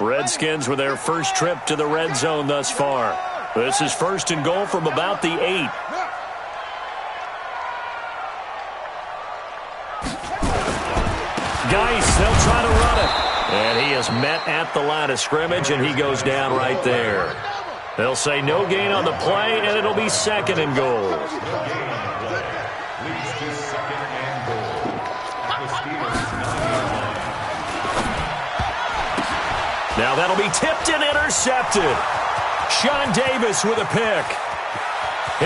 Redskins with their first trip to the red zone thus far. This is 1st and goal from about the 8. Geis, they'll try to run it. And he is met at the line of scrimmage, and he goes down right there. They'll say no gain on the play, and it'll be 2nd and goal. Now that'll be tipped and intercepted. Sean Davis with a pick.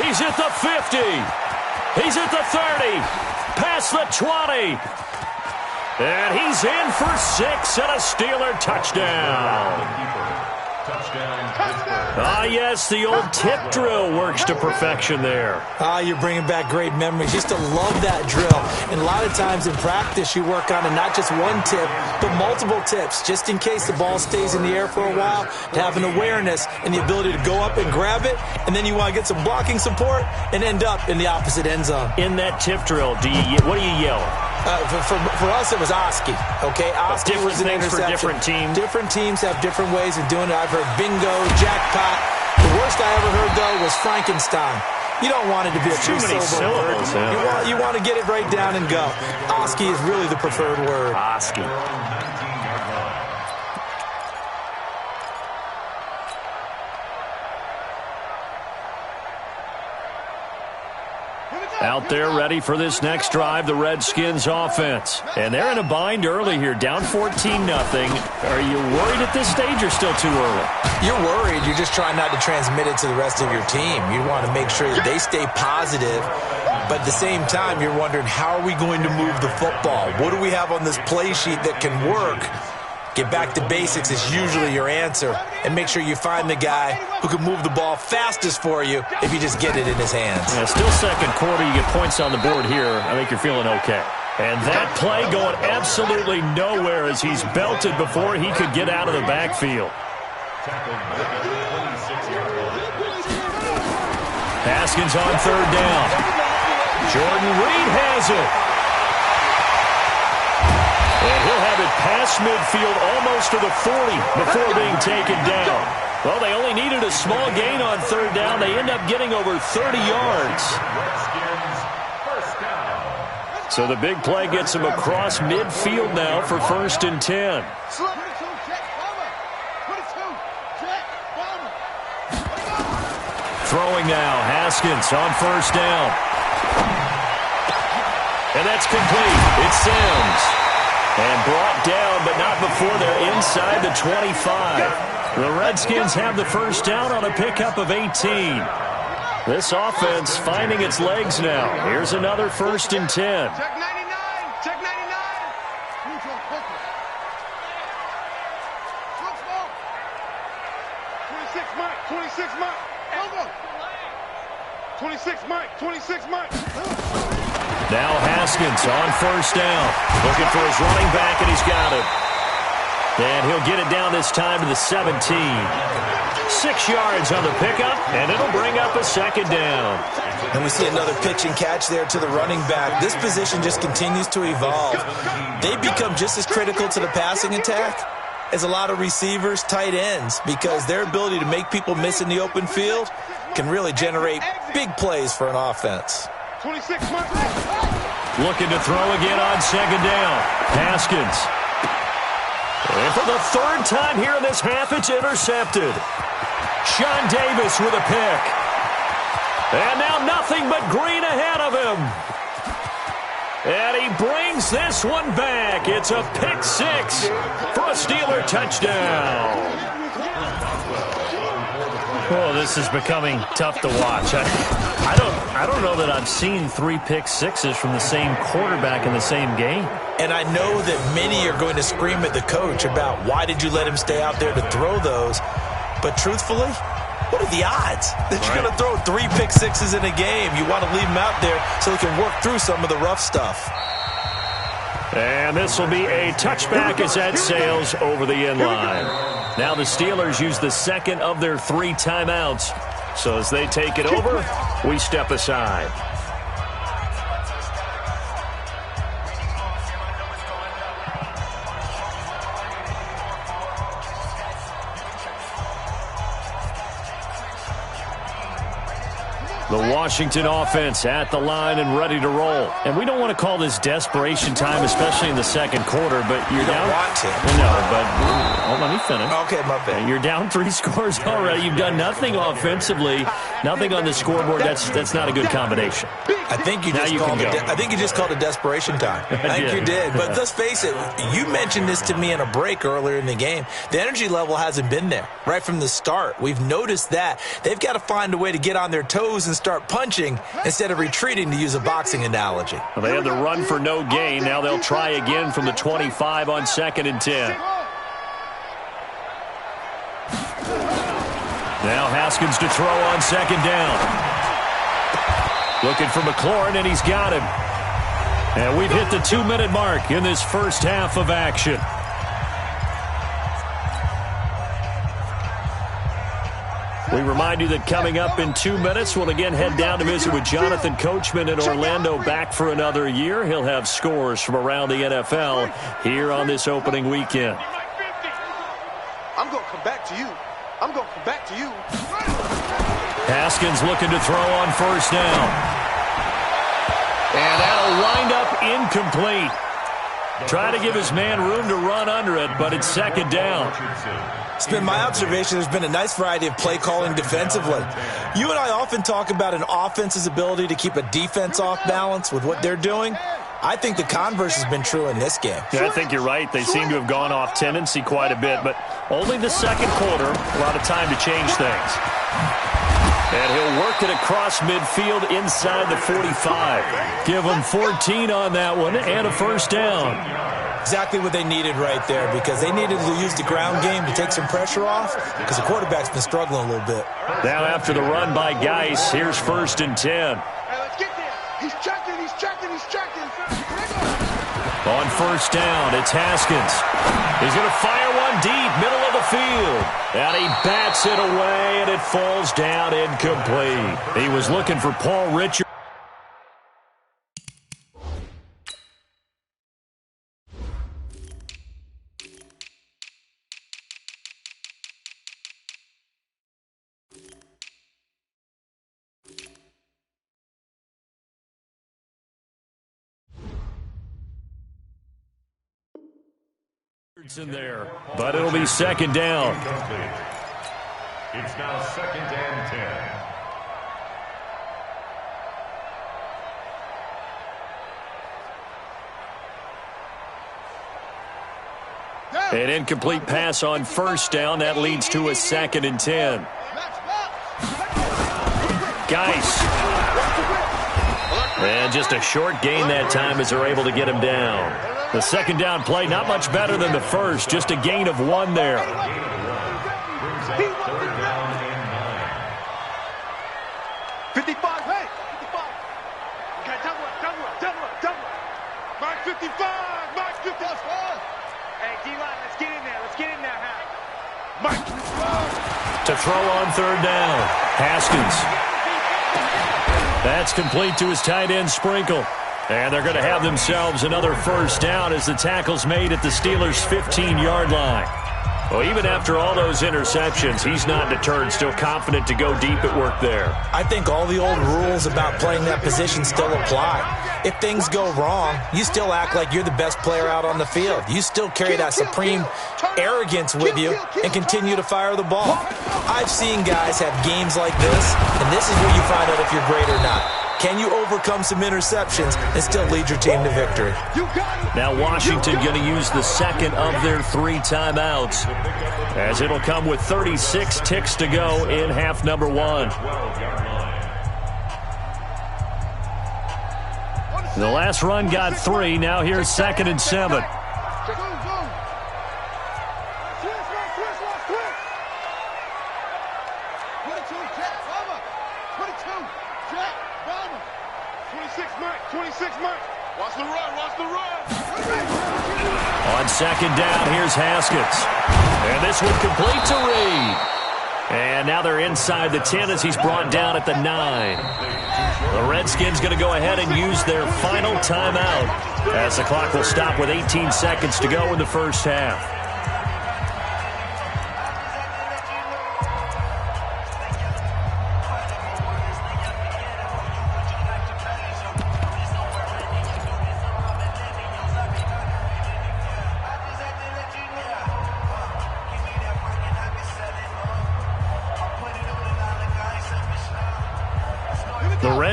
He's at the 50. He's at the 30. Past the 20. And he's in for 6 and a Steeler touchdown. Ah, yes, the old tip drill works to perfection there. Ah, you're bringing back great memories. Used to love that drill. And a lot of times in practice, you work on it, not just one tip, but multiple tips, just in case the ball stays in the air for a while, to have an awareness and the ability to go up and grab it, and then you want to get some blocking support and end up in the opposite end zone. In that tip drill, what do you yell? For us, it was Oski. Okay, Oski was an interception. For different teams. Different teams have different ways of doing it. I've heard bingo, jackpot. The worst I ever heard, though, was Frankenstein. You don't want it to be a too many syllables. Yeah. You want to get it right down and go. Oski is really the preferred word. Oski. Out there ready for this next drive, the Redskins offense. And they're in a bind early here, down 14-0. Are you worried at this stage or still too early? You're worried. You're just trying not to transmit it to the rest of your team. You want to make sure that they stay positive. But at the same time, you're wondering, how are we going to move the football? What do we have on this play sheet that can work? Get back to basics is usually your answer. And make sure you find the guy who can move the ball fastest for you if you just get it in his hands. Yeah, still second quarter. You get points on the board here. I think you're feeling okay. And that play going absolutely nowhere as he's belted before he could get out of the backfield. Haskins on 3rd down. Jordan Reed has it. And he'll have it past midfield almost to the 40 before being taken down. Well, they only needed a small gain on 3rd down. They end up getting over 30 yards. So the big play gets him across midfield now for 1st and 10. Throwing now, Haskins on 1st down. And that's complete. It's Sims. And brought down, but not before they're inside the 25. The Redskins have the 1st down on a pickup of 18. This offense finding its legs now. Here's another 1st and 10. Check 99. Check 99. 26 Mike. 26 Mike. 26 Mike. 26 Mike. Now Haskins on 1st down. Looking for his running back, and he's got him. And he'll get it down this time to the 17. 6 yards on the pickup, and it'll bring up a 2nd down. And we see another pitch and catch there to the running back. This position just continues to evolve. They become just as critical to the passing attack as a lot of receivers, tight ends, because their ability to make people miss in the open field can really generate big plays for an offense. 26 Mike. Looking to throw again on 2nd down. Haskins. And for the 3rd time here in this half, it's intercepted. Sean Davis with a pick. And now nothing but green ahead of him. And he brings this one back. It's a pick 6 for a Steeler touchdown. Oh, this is becoming tough to watch. I don't know that I've seen 3 pick sixes from the same quarterback in the same game. And I know that many are going to scream at the coach about why did you let him stay out there to throw those. But truthfully, what are the odds that you're going to throw 3 pick sixes in a game? You want to leave him out there so he can work through some of the rough stuff. And this will be a touchback as that sails over the end line. Now the Steelers use the 2nd of their 3 timeouts. So as they take it over, we step aside. The Washington offense at the line and ready to roll. And we don't want to call this desperation time, especially in the second quarter, but you're down. You don't want to. No, but let me finish. Okay, my bad. You're down 3 scores already. You've done nothing offensively, nothing on the scoreboard. That's not a good combination. I think you just called it desperation time. I think you did. But let's face it, you mentioned this to me in a break earlier in the game. The energy level hasn't been there right from the start. We've noticed that. They've got to find a way to get on their toes and start punching instead of retreating, to use a boxing analogy. Well, they had the run for no gain. Now they'll try again from the 25 on 2nd and 10. Now Haskins to throw on 2nd down. Looking for McLaurin, and he's got him. And we've hit the 2-minute mark in this first half of action. We remind you that coming up in 2 minutes, we'll again head down to visit with Jonathan Coachman in Orlando, back for another year. He'll have scores from around the NFL here on this opening weekend. I'm going to come back to you. I'm going to come back to you. Haskins looking to throw on 1st down. And that'll wind up incomplete. Try to give his man room to run under it, but it's 2nd down. It's been my observation there's been a nice variety of play calling defensively. You and I often talk about an offense's ability to keep a defense off balance with what they're doing. I think the converse has been true in this game. Yeah, I think you're right. They seem to have gone off tendency quite a bit, but only the second quarter, a lot of time to change things. And he'll work it across midfield inside the 45. Give them 14 on that one and a 1st down. Exactly what they needed right there, because they needed to use the ground game to take some pressure off, because the quarterback's been struggling a little bit. Now after the run by Geis, here's 1st and 10. Hey, let's get there. He's checking, he's checking, he's checking. On 1st down, it's Haskins. He's going to fire one deep, middle of the field. And he bats it away, and it falls down incomplete. He was looking for Paul Richards. In there, but it'll be 2nd down. It's now 2nd and 10. An incomplete pass on 1st down. That leads to a 2nd and 10. Geis. And just a short gain that time as they're able to get him down. The 2nd down play, not much better than the first. Just a gain of 1 there. Brings up 3rd down and 9. 55, hey, 55. Okay, double up. Mark 55, Mark 55. Hey, D-line, let's get in there, huh? Mike. To throw on 3rd down. Haskins. That's complete to his tight end, Sprinkle. And they're going to have themselves another 1st down as the tackle's made at the Steelers' 15-yard line. Well, even after all those interceptions, he's not deterred, still confident to go deep at work there. I think all the old rules about playing that position still apply. If things go wrong, you still act like you're the best player out on the field. You still carry that supreme arrogance with you and continue to fire the ball. I've seen guys have games like this, and this is where you find out if you're great or not. Can you overcome some interceptions and still lead your team to victory? Now Washington going to use the 2nd of their 3 timeouts, as it'll come with 36 ticks to go in half number 1. The last run got 3. Now here's 2nd and 7. On 2nd down, here's Haskins. And this one complete to Reed. And now they're inside the 10 as he's brought down at the 9. The Redskins going to go ahead and use their final timeout as the clock will stop with 18 seconds to go in the first half.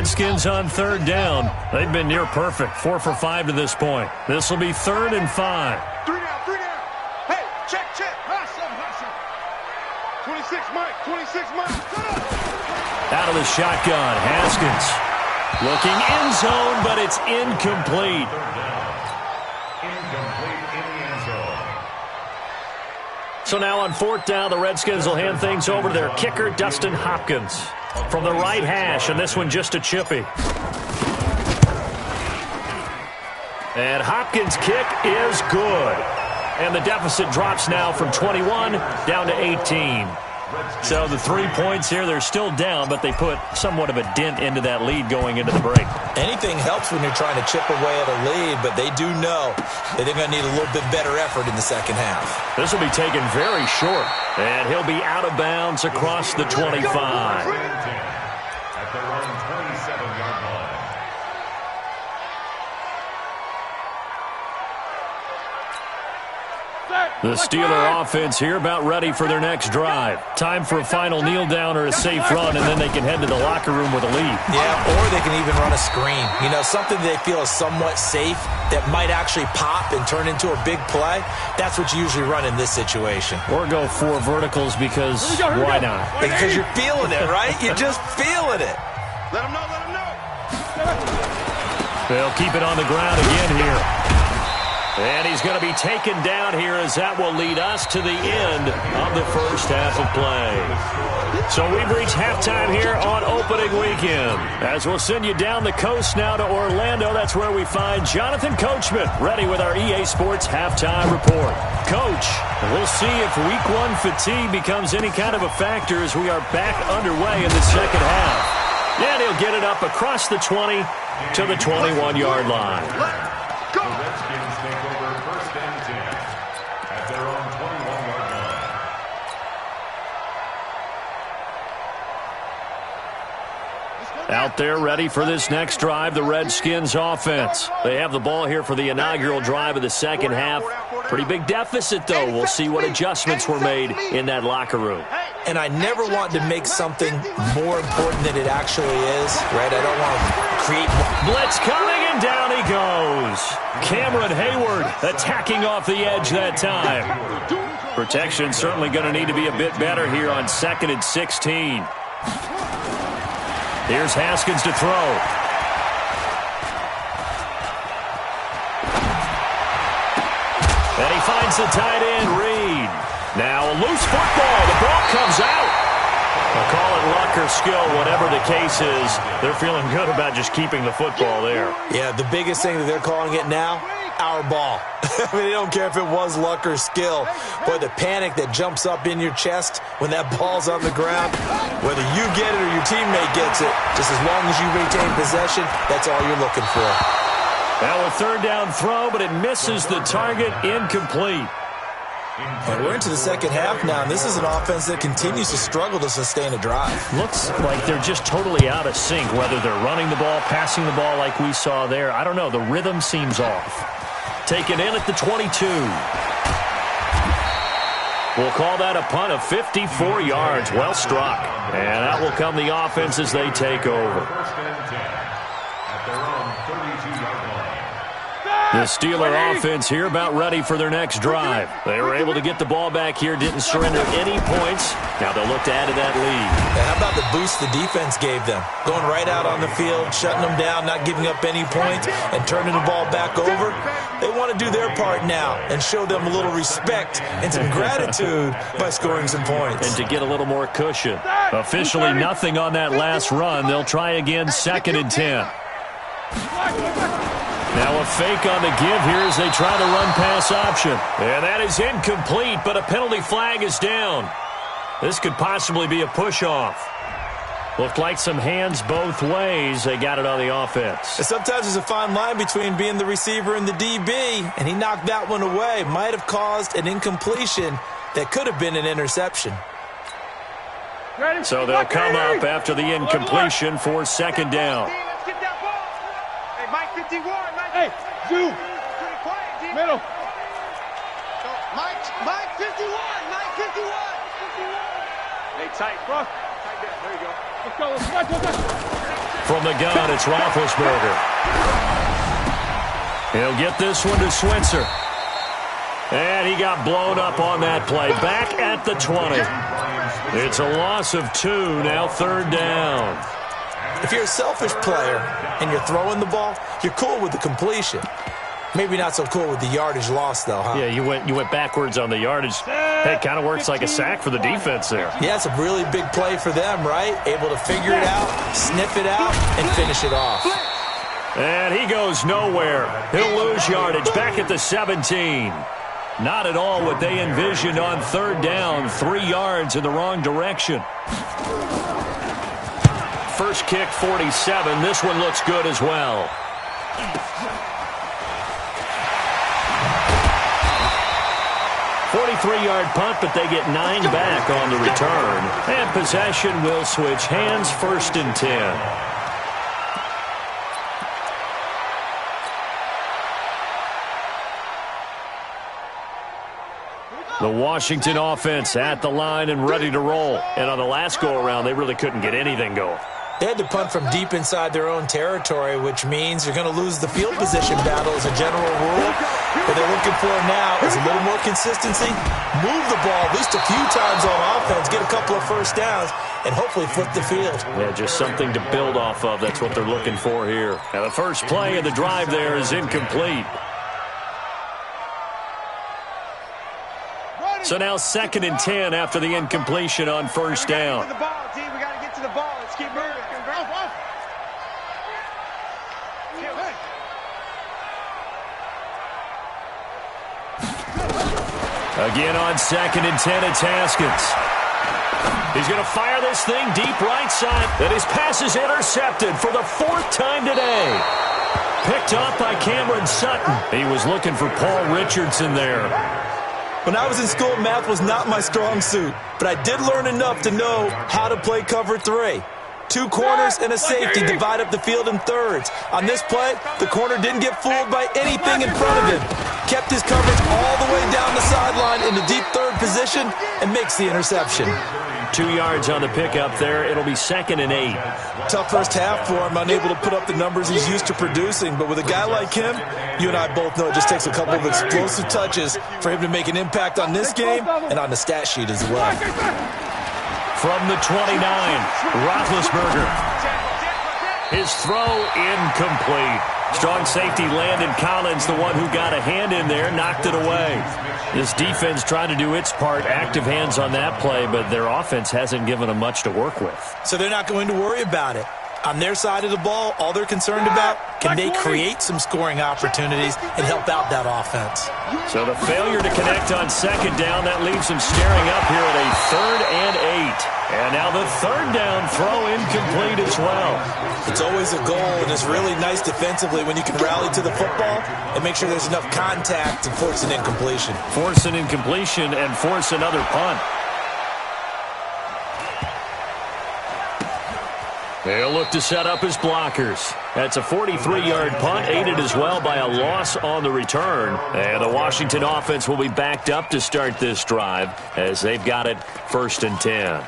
Redskins on third down. They've been near perfect, 4 for 5 to this point. This will be 3rd and 5. 3 down, 3 down. Hey, check. Hustle. 26, Mike. 26, Mike. Out of the shotgun, Haskins. Looking end zone, but it's incomplete. So now on 4th down, the Redskins will hand things over to their kicker, Dustin Hopkins. From the right hash, and this one just a chippy. And Hopkins' kick is good. And the deficit drops now from 21 down to 18. So the 3 points here, they're still down, but they put somewhat of a dent into that lead going into the break. Anything helps when you're trying to chip away at a lead, but they do know that they're going to need a little bit better effort in the second half. This will be taken very short, and he'll be out of bounds across the 25. At their own 27-yard line. The Steeler offense here about ready for their next drive. Time for a final kneel down or a safe run, and then they can head to the locker room with a lead. Yeah, or they can even run a screen. You know, something they feel is somewhat safe that might actually pop and turn into a big play. That's what you usually run in this situation. Or go 4 verticals because why not? Because you're feeling it, right? You're just feeling it. Let him know. They'll keep it on the ground again here. And he's going to be taken down here as that will lead us to the end of the first half of play. So we've reached halftime here on opening weekend. As we'll send you down the coast now to Orlando, that's where we find Jonathan Coachman ready with our EA Sports halftime report. Coach, we'll see if week 1 fatigue becomes any kind of a factor as we are back underway in the second half. And he'll get it up across the 20 to the 21-yard line. The Redskins take over 1st and 10 at their own 21-yard line. Out there ready for this next drive, the Redskins offense. They have the ball here for the inaugural drive of the second half. Pretty big deficit, though. We'll see what adjustments were made in that locker room. And I never want to make something more important than it actually is, right? I don't want to create blitz coming, and down he goes. Cameron Hayward attacking off the edge that time. Protection certainly going to need to be a bit better here on 2nd and 16. Here's Haskins to throw. And he finds the tight end, Reed. Now a loose football. The ball comes out. I'll call it luck or skill, whatever the case is. They're feeling good about just keeping the football there. Yeah, the biggest thing that they're calling it now, our ball. I mean, they don't care if it was luck or skill. Boy, the panic that jumps up in your chest when that ball's on the ground, whether you get it or your teammate gets it, just as long as you retain possession, that's all you're looking for. Now a 3rd down throw, but it misses the target, incomplete. And we're into the second half now, and this is an offense that continues to struggle to sustain a drive. Looks like they're just totally out of sync, whether they're running the ball, passing the ball like we saw there. I don't know. The rhythm seems off. Taken in at the 22. We'll call that a punt of 54 yards. Well struck. And that will come the offense as they take over. 1st and 10 at their own 32-yard line. The Steeler offense here about ready for their next drive. They were able to get the ball back here, didn't surrender any points. Now they'll look to add to that lead. Yeah, how about the boost the defense gave them? Going right out on the field, shutting them down, not giving up any points, and turning the ball back over. They want to do their part now and show them a little respect and some gratitude by scoring some points. And to get a little more cushion. Officially nothing on that last run. They'll try again 2nd and 10. Now a fake on the give here as they try the run-pass option. And that is incomplete, but a penalty flag is down. This could possibly be a push-off. Looked like some hands both ways. They got it on the offense. And sometimes there's a fine line between being the receiver and the DB, and he knocked that one away. Might have caused an incompletion that could have been an interception. So they'll come up after the incompletion for 2nd down. Let's get that ball. Hey, Mike 51. Hey, you. Pretty quiet, D. Middle. So, Mike 51. Mike 51. Hey, tight, bro. Tight there. There you go. Let's go. Let's go. From the gun, it's Roethlisberger. He'll get this one to Switzer. And he got blown up on that play. Back at the 20. It's a loss of 2, now 3rd down. If you're a selfish player and you're throwing the ball, you're cool with the completion. Maybe not so cool with the yardage loss, though, huh? Yeah, you went backwards on the yardage. Hey, it kind of works like a sack for the defense there. Yeah, it's a really big play for them, right? Able to figure it out, sniff it out, and finish it off. And he goes nowhere. He'll lose yardage back at the 17. Not at all what they envisioned on 3rd down. 3 yards in the wrong direction. First kick, 47. This one looks good as well. Three-yard punt, but they get 9 back on the return. And possession will switch hands, 1st and 10. The Washington offense at the line and ready to roll. And on the last go-around, they really couldn't get anything going. They had to punt from deep inside their own territory, which means you're going to lose the field position battle as a general rule. What they're looking for now is a little more consistency, move the ball at least a few times on offense, get a couple of first downs, and hopefully flip the field. Yeah, just something to build off of. That's what they're looking for here. Now, the first play of the drive there is incomplete. So now 2nd and 10 after the incompletion on 1st down. We got to get to the ball. Let's keep moving. Again on 2nd and 10, it's Haskins. He's going to fire this thing deep right side. And his pass is intercepted for the 4th time today. Picked up by Cameron Sutton. He was looking for Paul Richardson there. When I was in school, math was not my strong suit, but I did learn enough to know how to play cover 3. 2 corners and a safety divide up the field in thirds. On this play, the corner didn't get fooled by anything in front of him. Kept his coverage all the way down the sideline in the deep 3rd position and makes the interception. 2 yards on the pickup there. It'll be 2nd and 8. Tough first half for him, unable to put up the numbers he's used to producing. But with a guy like him, you and I both know it just takes a couple of explosive touches for him to make an impact on this game and on the stat sheet as well. From the 29, Roethlisberger. His throw incomplete. Strong safety Landon Collins, the one who got a hand in there, knocked it away. This defense trying to do its part, active hands on that play, but their offense hasn't given them much to work with. So they're not going to worry about it. On their side of the ball, all they're concerned about, can they create some scoring opportunities and help out that offense? So the failure to connect on 2nd down, that leaves them staring up here at a 3rd and 8. And now the 3rd down throw incomplete as well. It's always a goal, and it's really nice defensively when you can rally to the football and make sure there's enough contact to force an incompletion. Force an incompletion and force another punt. They'll look to set up his blockers. That's a 43-yard punt, aided as well by a loss on the return. And the Washington offense will be backed up to start this drive as they've got it 1st and 10.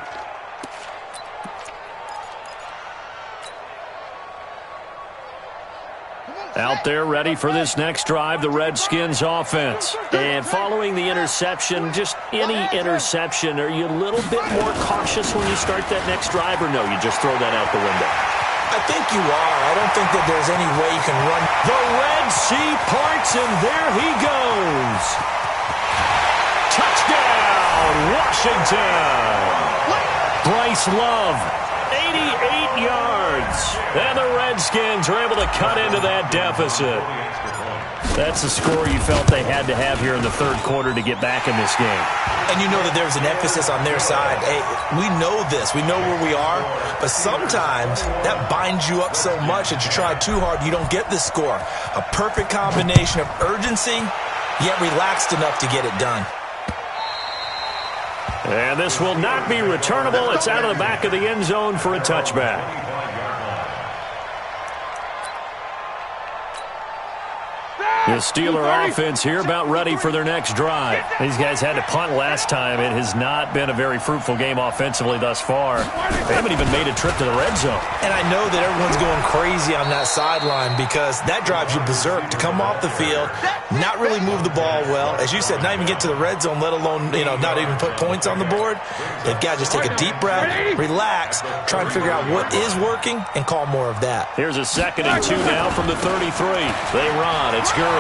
Out there ready for this next drive, the Redskins offense. And following the interception, just any interception, are you a little bit more cautious when you start that next drive, or no, you just throw that out the window? I think you are. I don't think that there's any way you can run. The Red Sea parts, and there he goes. Touchdown, Washington. Bryce Love, 88 yards. And the Redskins are able to cut into that deficit. That's the score you felt they had to have here in the 3rd quarter to get back in this game. And you know that there's an emphasis on their side. Hey, we know this. We know where we are. But sometimes that binds you up so much that you try too hard, you don't get this score. A perfect combination of urgency, yet relaxed enough to get it done. And this will not be returnable. It's out of the back of the end zone for a touchback. The Steeler offense here about ready for their next drive. These guys had to punt last time. It has not been a very fruitful game offensively thus far. They haven't even made a trip to the red zone. And I know that everyone's going crazy on that sideline because that drives you berserk to come off the field, not really move the ball well. As you said, not even get to the red zone, let alone, not even put points on the board. They've got to just take a deep breath, relax, try and figure out what is working, and call more of that. Here's a 2nd and 2 now from the 33. They run. It's Gurley.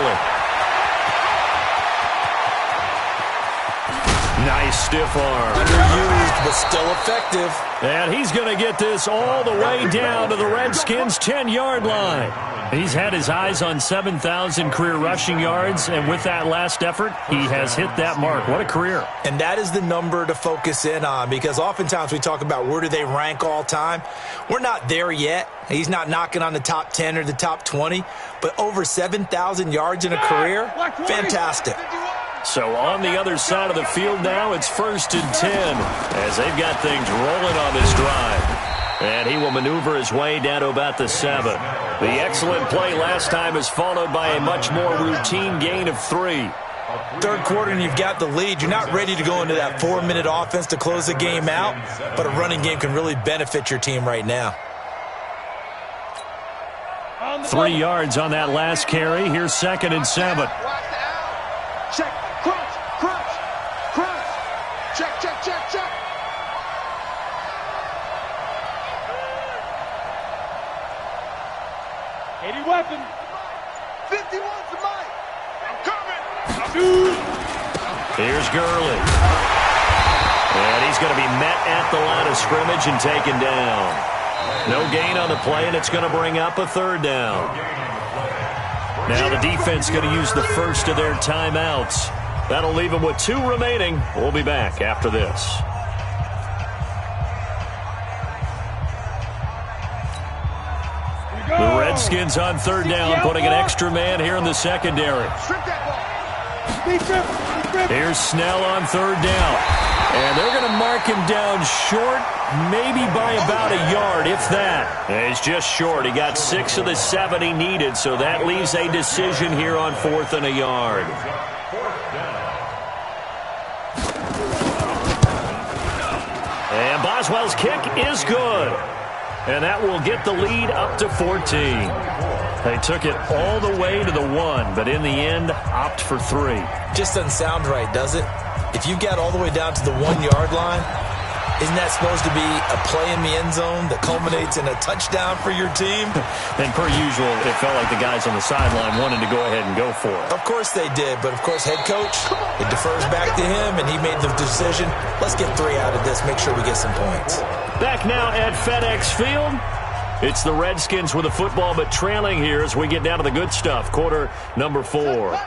Nice stiff arm. Underused, but still effective. And he's going to get this all the way down to the Redskins' 10-yard line. He's had his eyes on 7,000 career rushing yards, and with that last effort, he has hit that mark. What a career. And that is the number to focus in on because oftentimes we talk about where do they rank all time. We're not there yet. He's not knocking on the top 10 or the top 20, but over 7,000 yards in a career, fantastic. So on the other side of the field now, it's 1st and 10 as they've got things rolling on this drive. And he will maneuver his way down to about the 7. The excellent play last time is followed by a much more routine gain of 3. Third quarter and you've got the lead. You're not ready to go into that 4-minute offense to close the game out, but a running game can really benefit your team right now. 3 yards on that last carry. Here's 2nd and 7. Check, crunch, crunch, crunch. Check, check, check, check. Any weapon. 51's the mic. I'm coming. Here's Gurley. And he's going to be met at the line of scrimmage and taken down. No gain on the play, and it's going to bring up a 3rd down. Now the defense going to use the first of their timeouts. That'll leave them with 2 remaining. We'll be back after this. The Redskins on 3rd down, putting an extra man here in the secondary. Here's Snell on 3rd down. And they're going to mark him down short, maybe by about a yard, if that. And he's just short. He got 6 of the 7 he needed, so that leaves a decision here on 4th and a yard. And Boswell's kick is good. And that will get the lead up to 14. They took it all the way to the 1, but in the end, opt for 3. Just doesn't sound right, does it? If you get all the way down to the 1-yard line, isn't that supposed to be a play in the end zone that culminates in a touchdown for your team? And per usual, it felt like the guys on the sideline wanted to go ahead and go for it. Of course they did, but of course head coach, it defers back to him, and he made the decision, let's get 3 out of this, make sure we get some points. Back now at FedEx Field. It's the Redskins with the football, but trailing here as we get down to the good stuff. Quarter number 4.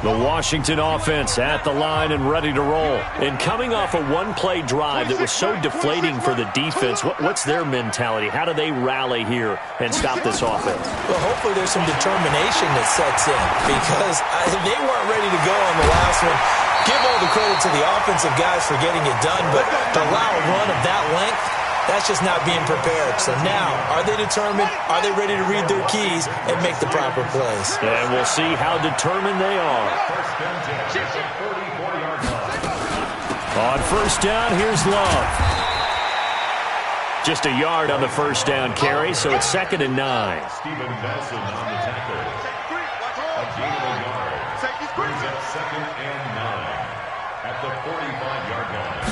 The Washington offense at the line and ready to roll. And coming off a one-play drive that was so deflating for the defense, what's their mentality? How do they rally here and stop this offense? Well, hopefully there's some determination that sets in because they weren't ready to go on the last one. Give all the credit to the offensive guys for getting it done, but to allow a run of that length, that's just not being prepared. So now, are they determined? Are they ready to read their keys and make the proper plays? And we'll see how determined they are. On 1st down, here's Love. Just a yard on the 1st down carry, so it's 2nd and 9. Steven Nelson on the tackle. A gain of a yard. Brings up 2nd and 9 at the 45-yard line.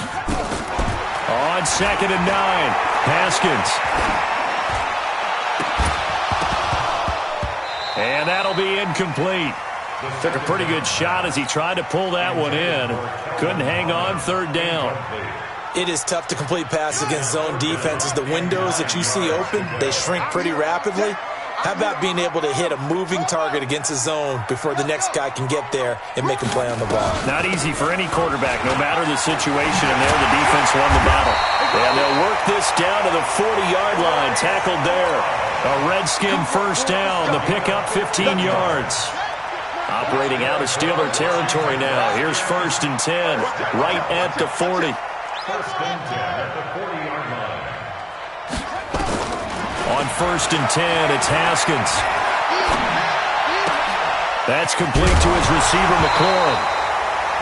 On 2nd and 9, Haskins. And that'll be incomplete. Took a pretty good shot as he tried to pull that one in. Couldn't hang on 3rd down. It is tough to complete passes against zone defenses. The windows that you see open, they shrink pretty rapidly. How about being able to hit a moving target against a zone before the next guy can get there and make a play on the ball? Not easy for any quarterback, no matter the situation, and there the defense won the battle. And they'll work this down to the 40-yard line, tackled there. A Redskin 1st down, the pickup 15 yards. Operating out of Steeler territory now. Here's 1st and 10, right at the 40. 1st and 10 at the 40-yard line. On 1st and 10, it's Haskins. That's complete to his receiver, McLaurin.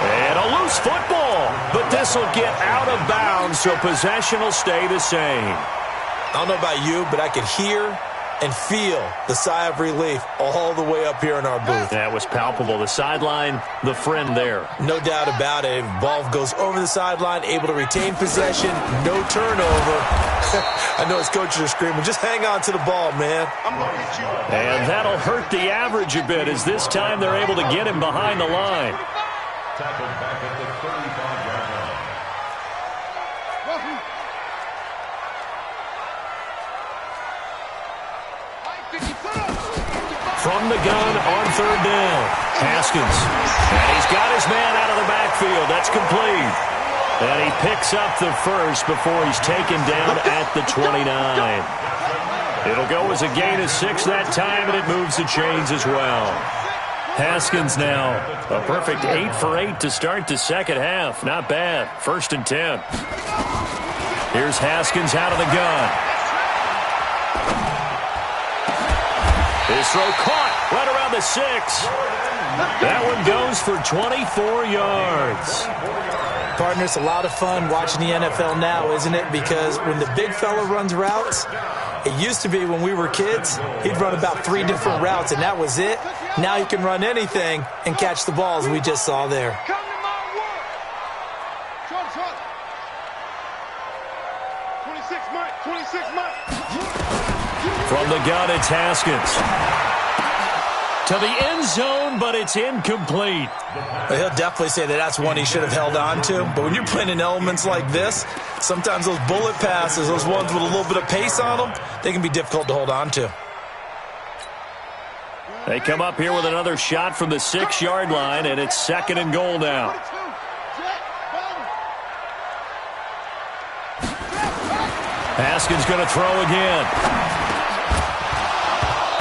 And a loose football, but this will get out of bounds, so possession will stay the same. I don't know about you, but I could hear and feel the sigh of relief all the way up here in our booth. That was palpable. The sideline, the friend there. No doubt about it. Ball goes over the sideline, able to retain possession, no turnover. I know his coaches are screaming, just hang on to the ball, man. And that'll hurt the average a bit, as this time they're able to get him behind the line. Tackled back at the 35-yard line. From the gun on third down, Haskins. And he's got his man out of the backfield. That's complete. And he picks up the first before he's taken down at the 29. It'll go as a gain of 6 that time, and it moves the chains as well. Haskins now, a perfect 8 for 8 to start the second half. Not bad. 1st and 10. Here's Haskins out of the gun. His throw caught right around the 6. That one goes for 24 yards. Partner, it's a lot of fun watching the NFL now, isn't it? Because when the big fella runs routes, it used to be when we were kids, he'd run about 3 different routes, and that was it. Now he can run anything and catch the balls we just saw there. Come to my work. Short. 26 Mike. 26 Mike. From the gun, it's Haskins. To the end zone, but it's incomplete. He'll definitely say that that's one he should have held on to. But when you're playing in elements like this, sometimes those bullet passes, those ones with a little bit of pace on them, they can be difficult to hold on to. They come up here with another shot from the 6-yard line, and it's 2nd and goal now. Haskins going to throw again.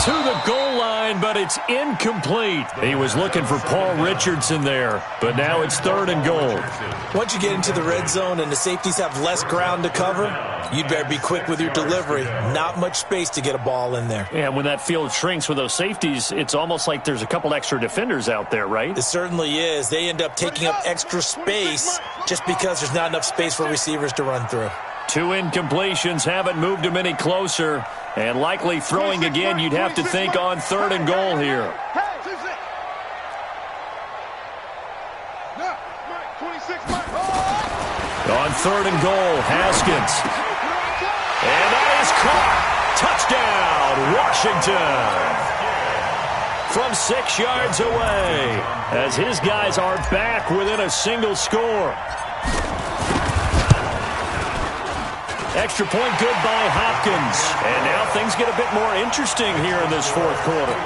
To the goal line, but it's incomplete. He was looking for Paul Richardson there, but now it's 3rd and goal. Once you get into the red zone and the safeties have less ground to cover, you'd better be quick with your delivery. Not much space to get a ball in there. Yeah, when that field shrinks with those safeties, it's almost like there's a couple extra defenders out there, right? It certainly is. They end up taking up extra space just because there's not enough space for receivers to run through. 2 incompletions haven't moved him any closer. And likely throwing again, you'd have to think on 3rd and goal here. On 3rd and goal, Haskins. And that is caught. Touchdown, Washington. From 6 yards away, as his guys are back within a single score. Extra point good by Hopkins. And now things get a bit more interesting here in this 4th quarter.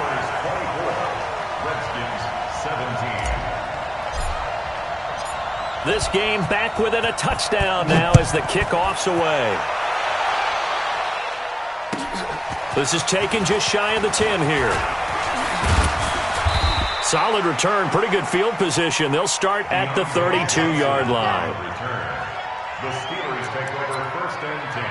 This game back within a touchdown now as the kickoff's away. This is taken just shy of the 10 here. Solid return, pretty good field position. They'll start at the 32-yard line. The Steelers take over 1st and 10.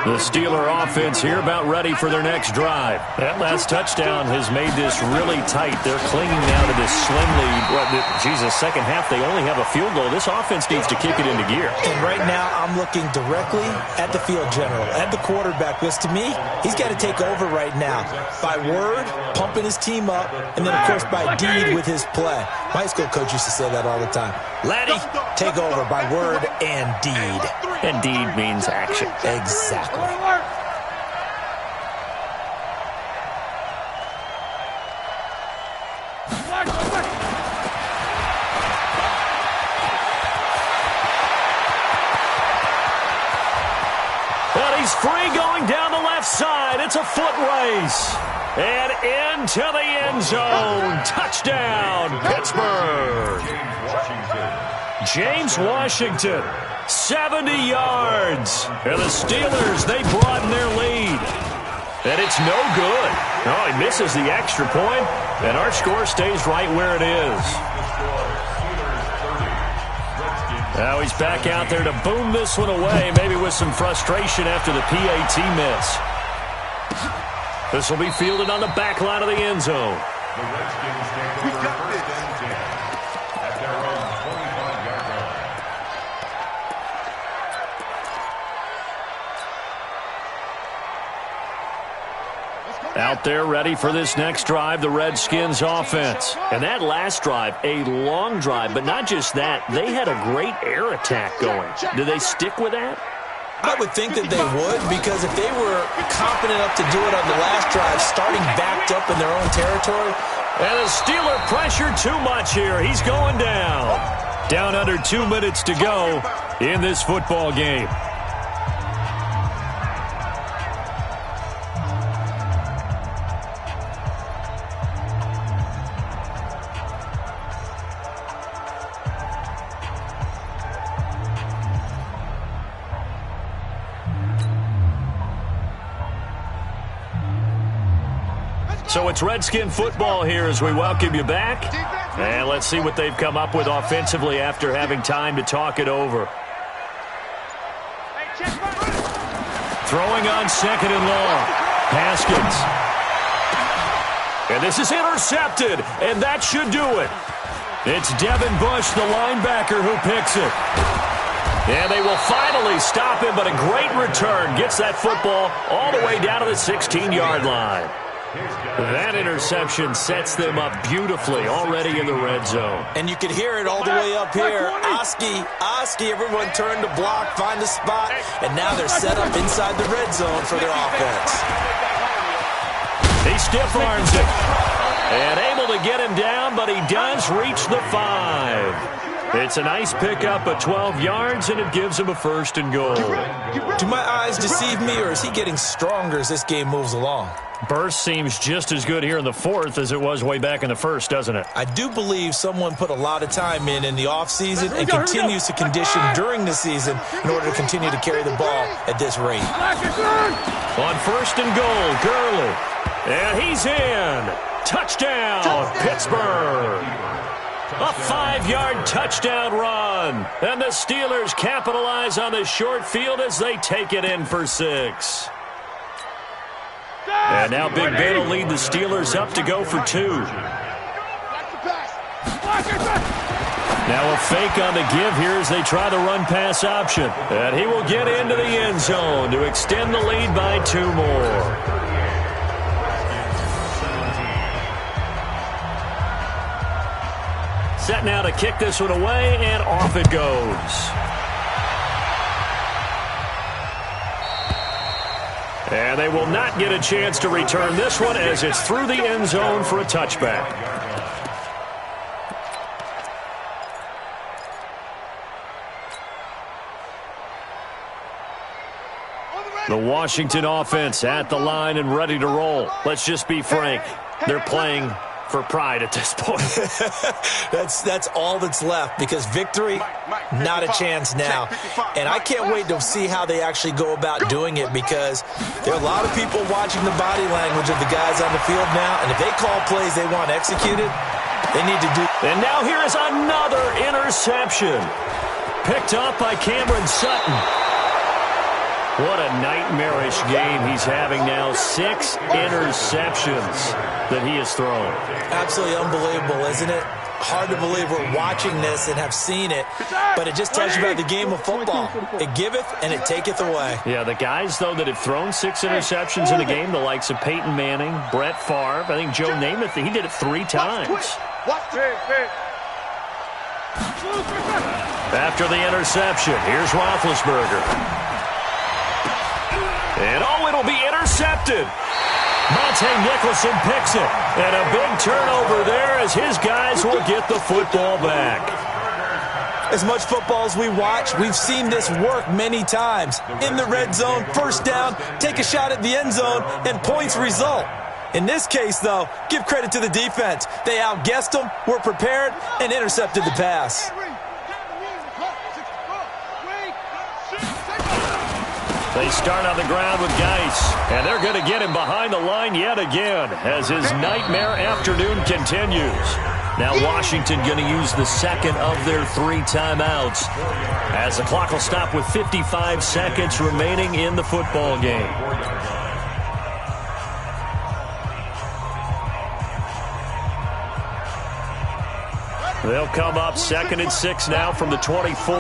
The Steeler offense here about ready for their next drive. That last touchdown has made this really tight. They're clinging now to this slim lead. Second half, they only have a field goal. This offense needs to kick it into gear. And right now, I'm looking directly at the field general, at the quarterback. Because to me, he's got to take over right now. By word, pumping his team up, and then, of course, by deed with his play. My high school coach used to say that all the time. Laddie, take over by word and deed. And deed means action. Exactly. And he's free going down the left side. It's a foot race. And into the end zone. Touchdown, Pittsburgh. James Washington, 70 yards. And the Steelers, they broaden their lead. And it's no good. Oh, he misses the extra point, and our score stays right where it is. Now he's back out there to boom this one away, maybe with some frustration after the PAT miss. This will be fielded on the back line of the end zone. The Redskins take over first and 10 at their own 25-yard line. Out there ready for this next drive, the Redskins offense. And that last drive, a long drive, but not just that. They had a great air attack going. Do they stick with that? I would think that they would, because if they were confident enough to do it on the last drive, starting backed up in their own territory. And the Steeler pressure too much here. He's going down. Down under 2 minutes to go in this football game. So it's Redskin football here as we welcome you back. And let's see what they've come up with offensively after having time to talk it over. Throwing on second and long. Haskins. And this is intercepted, and that should do it. It's Devin Bush, the linebacker, who picks it. And they will finally stop him, but a great return. Gets that football all the way down to the 16-yard line. That interception sets them up beautifully already in the red zone. And you can hear it all the way up here. Oski, everyone turned to block, find a spot, and now they're set up inside the red zone for their offense. He stiff arms it. And able to get him down, but he does reach the 5. It's a nice pickup of 12 yards, and it gives him a first and goal. Do my eyes deceive me, or is he getting stronger as this game moves along? Burst seems just as good here in the fourth as it was way back in the first, doesn't it? I do believe someone put a lot of time in the offseason and continues to condition during the season in order to continue to carry the ball at this rate. On first and goal, Gurley. And he's in. Touchdown, Pittsburgh. A 5-yard touchdown run. And the Steelers capitalize on the short field as they take it in for 6. And now Big Ben will lead the Steelers up to go for 2. Now a fake on the give here as they try the run-pass option. And he will get into the end zone to extend the lead by 2 more. Set now to kick this one away, and off it goes. And they will not get a chance to return this one as it's through the end zone for a touchback. The Washington offense at the line and ready to roll. Let's just be frank. They're playing for pride at this point. That's all that's left, because victory, not a chance now. And I can't wait to see how they actually go about doing it, because there are a lot of people watching the body language of the guys on the field now, and if they call plays they want executed, they need to do. And now here is another interception. Picked up by Cameron Sutton. What a nightmarish game he's having now. 6 interceptions that he has thrown. Absolutely unbelievable, isn't it? Hard to believe we're watching this and have seen it, but it just tells you about the game of football. It giveth and it taketh away. Yeah, the guys, though, that have thrown 6 interceptions in a game, the likes of Peyton Manning, Brett Favre, I think Joe Namath, he did it 3 times. After the interception, here's Roethlisberger. And, oh, it'll be intercepted. Monte Nicholson picks it. And a big turnover there as his guys will get the football back. As much football as we watch, we've seen this work many times. In the red zone, first down, take a shot at the end zone, and points result. In this case, though, give credit to the defense. They outguessed them, were prepared, and intercepted the pass. They start on the ground with Geis, and they're going to get him behind the line yet again as his nightmare afternoon continues. Now Washington going to use the second of their 3 timeouts as the clock will stop with 55 seconds remaining in the football game. They'll come up 2nd and 6 now from the 24.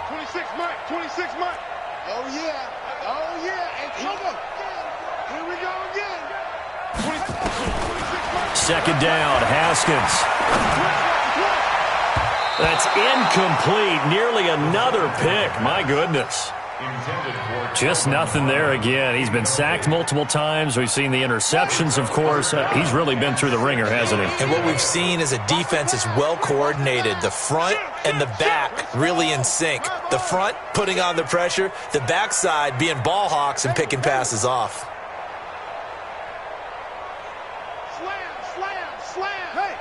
26, Mike. 26, Mike. Oh, yeah. Oh, yeah. And cover. Here we go again. 26, Mike. 2nd down, Haskins. That's incomplete. Nearly another pick. My goodness. Just nothing there again. He's been sacked multiple times. We've seen the interceptions, of course. He's really been through the ringer, hasn't he? And what we've seen is a defense is well coordinated. The front and the back really in sync. The front putting on the pressure. The backside being ball hawks and picking passes off. Slam. Hey.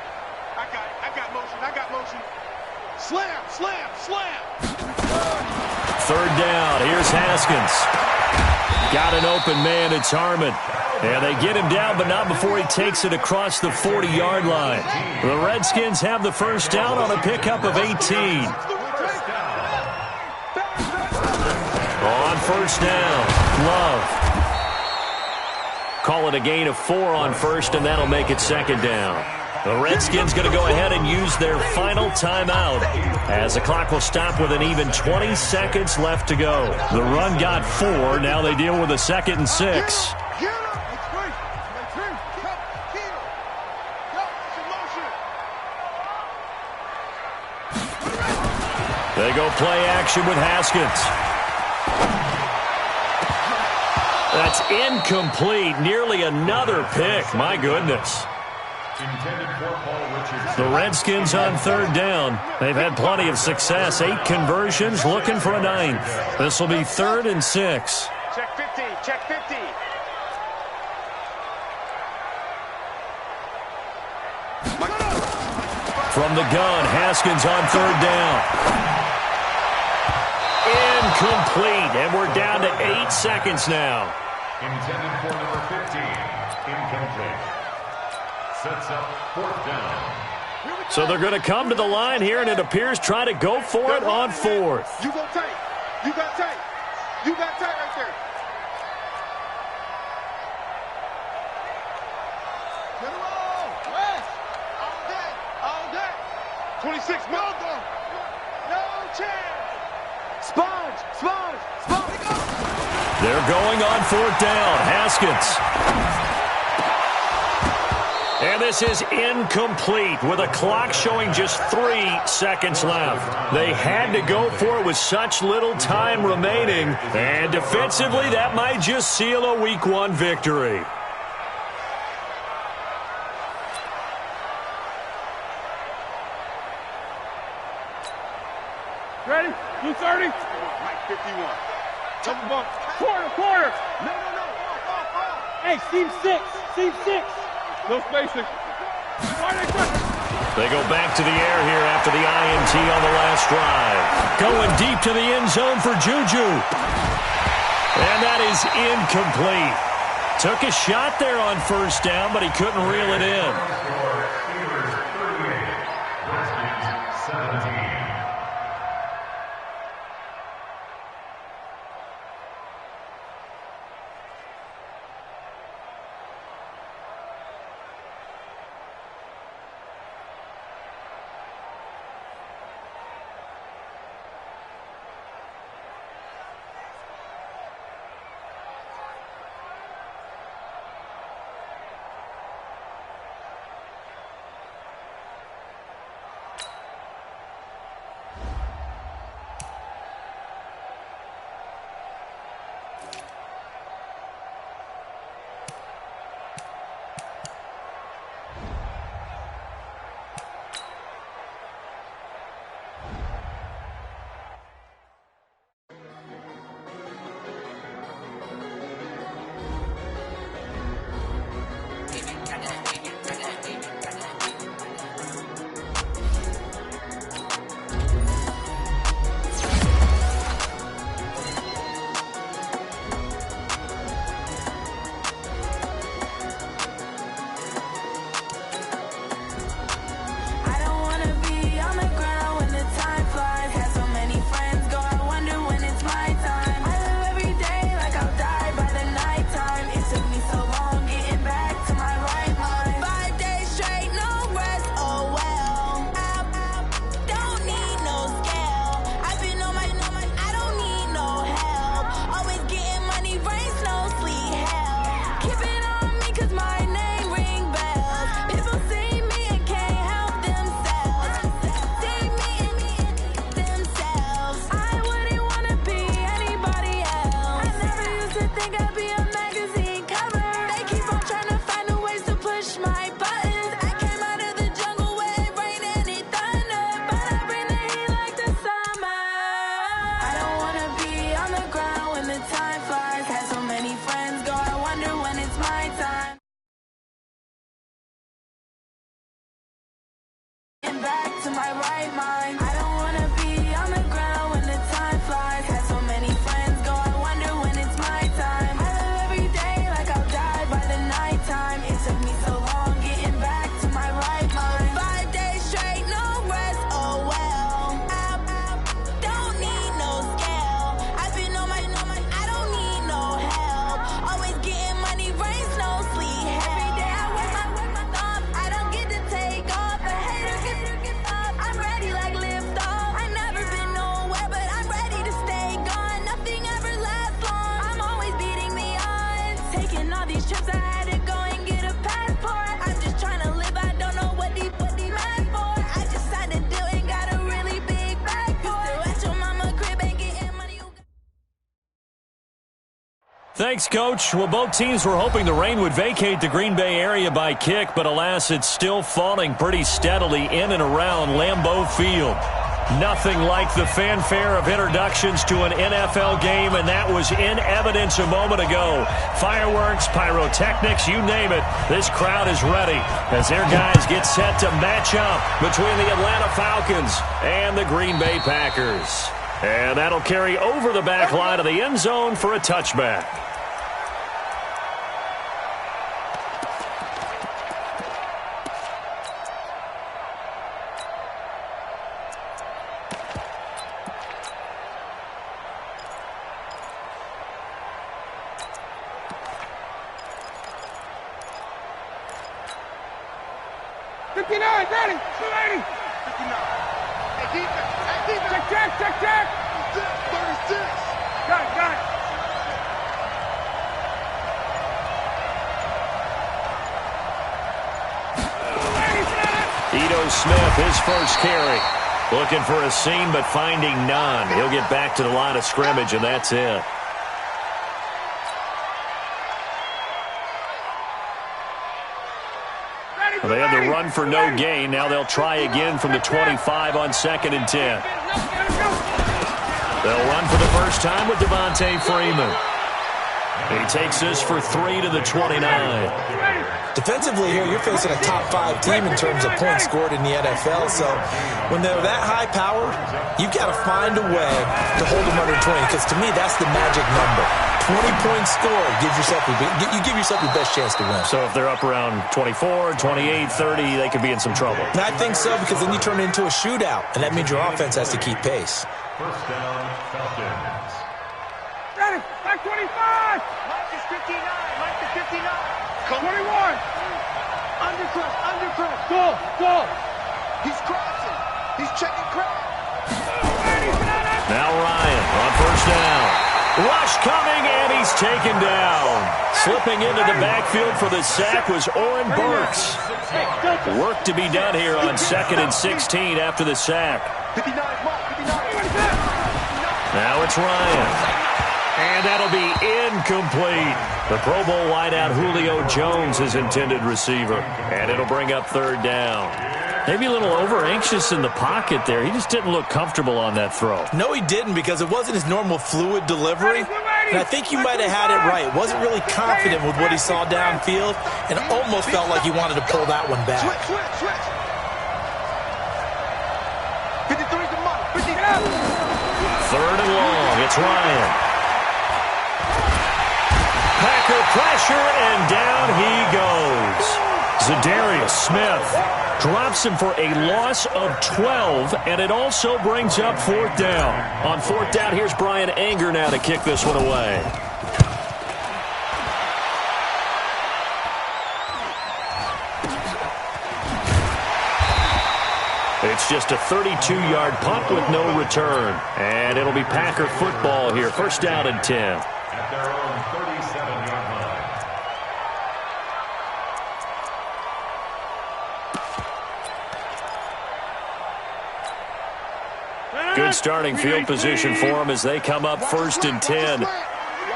I got motion. Slam. 3rd down. Here's Haskins. Got an open man. It's Harmon. And they get him down, but not before he takes it across the 40-yard line. The Redskins have the 1st down on a pickup of 18. On 1st down, Love. Call it a gain of 4 on 1st, and that'll make it 2nd down. The Redskins going to go ahead and use their final timeout as the clock will stop with an even 20 seconds left to go. The run got 4. Now they deal with a 2nd and 6. They go play action with Haskins. That's incomplete. Nearly another pick. My goodness. The Redskins on 3rd down. They've had plenty of success. 8 conversions, looking for a 9th. This will be 3rd and 6. Check 50. From the gun, Haskins on 3rd down. Incomplete, and we're down to 8 seconds now. Intended for number 15. Incomplete. Sets up 4th down. So they're going to come to the line here, and it appears try to go for it on 4th. You got tight right there. Get him on. West. All day. 26, no chance. Sponge. They're going on 4th down. Haskins. And this is incomplete with a clock showing just 3 seconds left. They had to go for it with such little time remaining. And defensively, that might just seal a Week 1 victory. Ready? You 30? Mike 51. Double bump. Quarter. No. Hey, seam 6. No spacing. They go back to the air here after the INT on the last drive. Going deep to the end zone for Juju. And that is incomplete. Took a shot there on 1st down, but he couldn't reel it in. think I'd be a magazine cover. They keep on trying to find new ways to push my buttons. I came out of the jungle where it rained and it thundered, but I bring the heat like the summer. I don't wanna be on the ground when the time flies. Had so many friends go, I wonder when it's my time. Getting back to my right mind. I don't wanna be on the ground when the time flies. Had so many friends go, I wonder when it's my time. I live every day like I'll die by the nighttime. It took me so long getting back to my right mind. 5 days straight, no rest, oh well. I don't need no scale. I've been on my, I don't need no help. Always getting money, rains, no sleep. Every day I work my thumb. I don't get to take off. A hater get up. I'm ready like lift off. I never been nowhere, but I'm ready to stay gone. Nothing ever lasts long. I'm always beating the odds. Taking all these trips, I had to go and get a passport. I'm just trying to live. I don't know what they mad for. I just had to do and got a really big bag for it. Still at your mama crib and getting money. Thanks, Coach. Well, both teams were hoping the rain would vacate the Green Bay area by kick, but alas, it's still falling pretty steadily in and around Lambeau Field. Nothing like the fanfare of introductions to an NFL game, and that was in evidence a moment ago. Fireworks, pyrotechnics, you name it. This crowd is ready as their guys get set to match up between the Atlanta Falcons and the Green Bay Packers. And that'll carry over the back line of the end zone for a touchback. Smith, his first carry. Looking for a seam, but finding none. He'll get back to the line of scrimmage, and that's it. Well, they had the run for no gain. Now they'll try again from the 25 on 2nd and 10. They'll run for the first time with Devontae Freeman. He takes this for 3 to the 29. Defensively here, you're facing a top-5 team in terms of points scored in the NFL. So when they're that high-powered, you've got to find a way to hold them under 20. Because to me, that's the magic number. 20 points scored gives yourself you give yourself your best chance to win. So if they're up around 24, 28, 30, they could be in some trouble. And I think so, because then you turn it into a shootout, and that means your offense has to keep pace. First down, Falcons. Ready, back 25. Mike is 59. Mike is 59. 21. Undercross. Go. He's crossing. He's checking crack. Now Ryan on first down. Rush coming, and he's taken down. Slipping into the backfield for the sack was Oren Burks. Work to be done here on 2nd and 16 after the sack. 59. Now it's Ryan. And that'll be incomplete. The Pro Bowl wideout Julio Jones is intended receiver. And it'll bring up 3rd down. Maybe a little over-anxious in the pocket there. He just didn't look comfortable on that throw. No, he didn't, because it wasn't his normal fluid delivery. And I think you might have had it right. Wasn't really confident with what he saw downfield and almost felt like he wanted to pull that one back. Switch. 53's the money. 50. 3rd and long. It's Ryan. Packer pressure, and down he goes. Zadarius Smith drops him for a loss of 12, and it also brings up 4th down. On 4th down, here's Brian Anger now to kick this one away. It's just a 32-yard punt with no return. And it'll be Packer football here. First down and 10. At their own 37-yard line. Good starting field position for them as they come up 1st and 10. Watch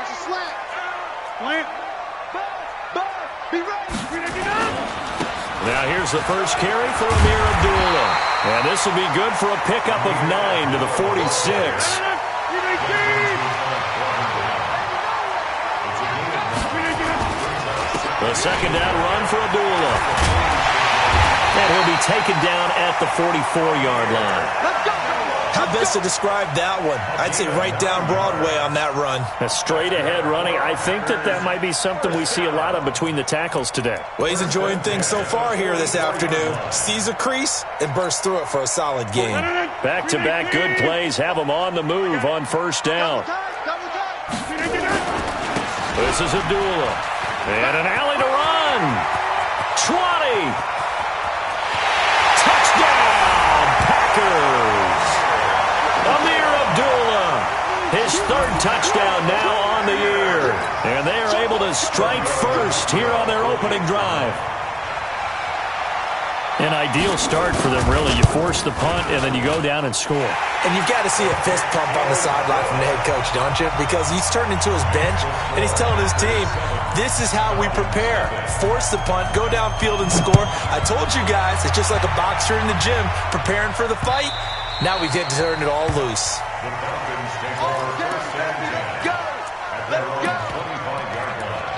the slant. Slant. Be ready. Now here's the first carry for Amir Abdullah. And this will be good for a pickup of 9 to the 46. The second down run for Abdullah. And he'll be taken down at the 44-yard line. How best to describe that one? I'd say right down Broadway on that run. A straight-ahead running. I think that might be something we see a lot of between the tackles today. Well, he's enjoying things so far here this afternoon. Sees a crease and bursts through it for a solid gain. Back-to-back good plays have him on the move on first down. This is Abdullah. And an alley to run. 20. Touchdown, Packers. Amir Abdullah, his third touchdown now on the year. And they are able to strike first here on their opening drive. An ideal start for them, really. You force the punt, and then you go down and score. And you've got to see a fist pump on the sideline from the head coach, don't you? Because he's turned into his bench, and he's telling his team, this is how we prepare. Force the punt, go downfield and score. I told you guys, it's just like a boxer in the gym preparing for the fight. Now we get to turn it all loose. The Falcons take over first and 10 at their own 25-yard line.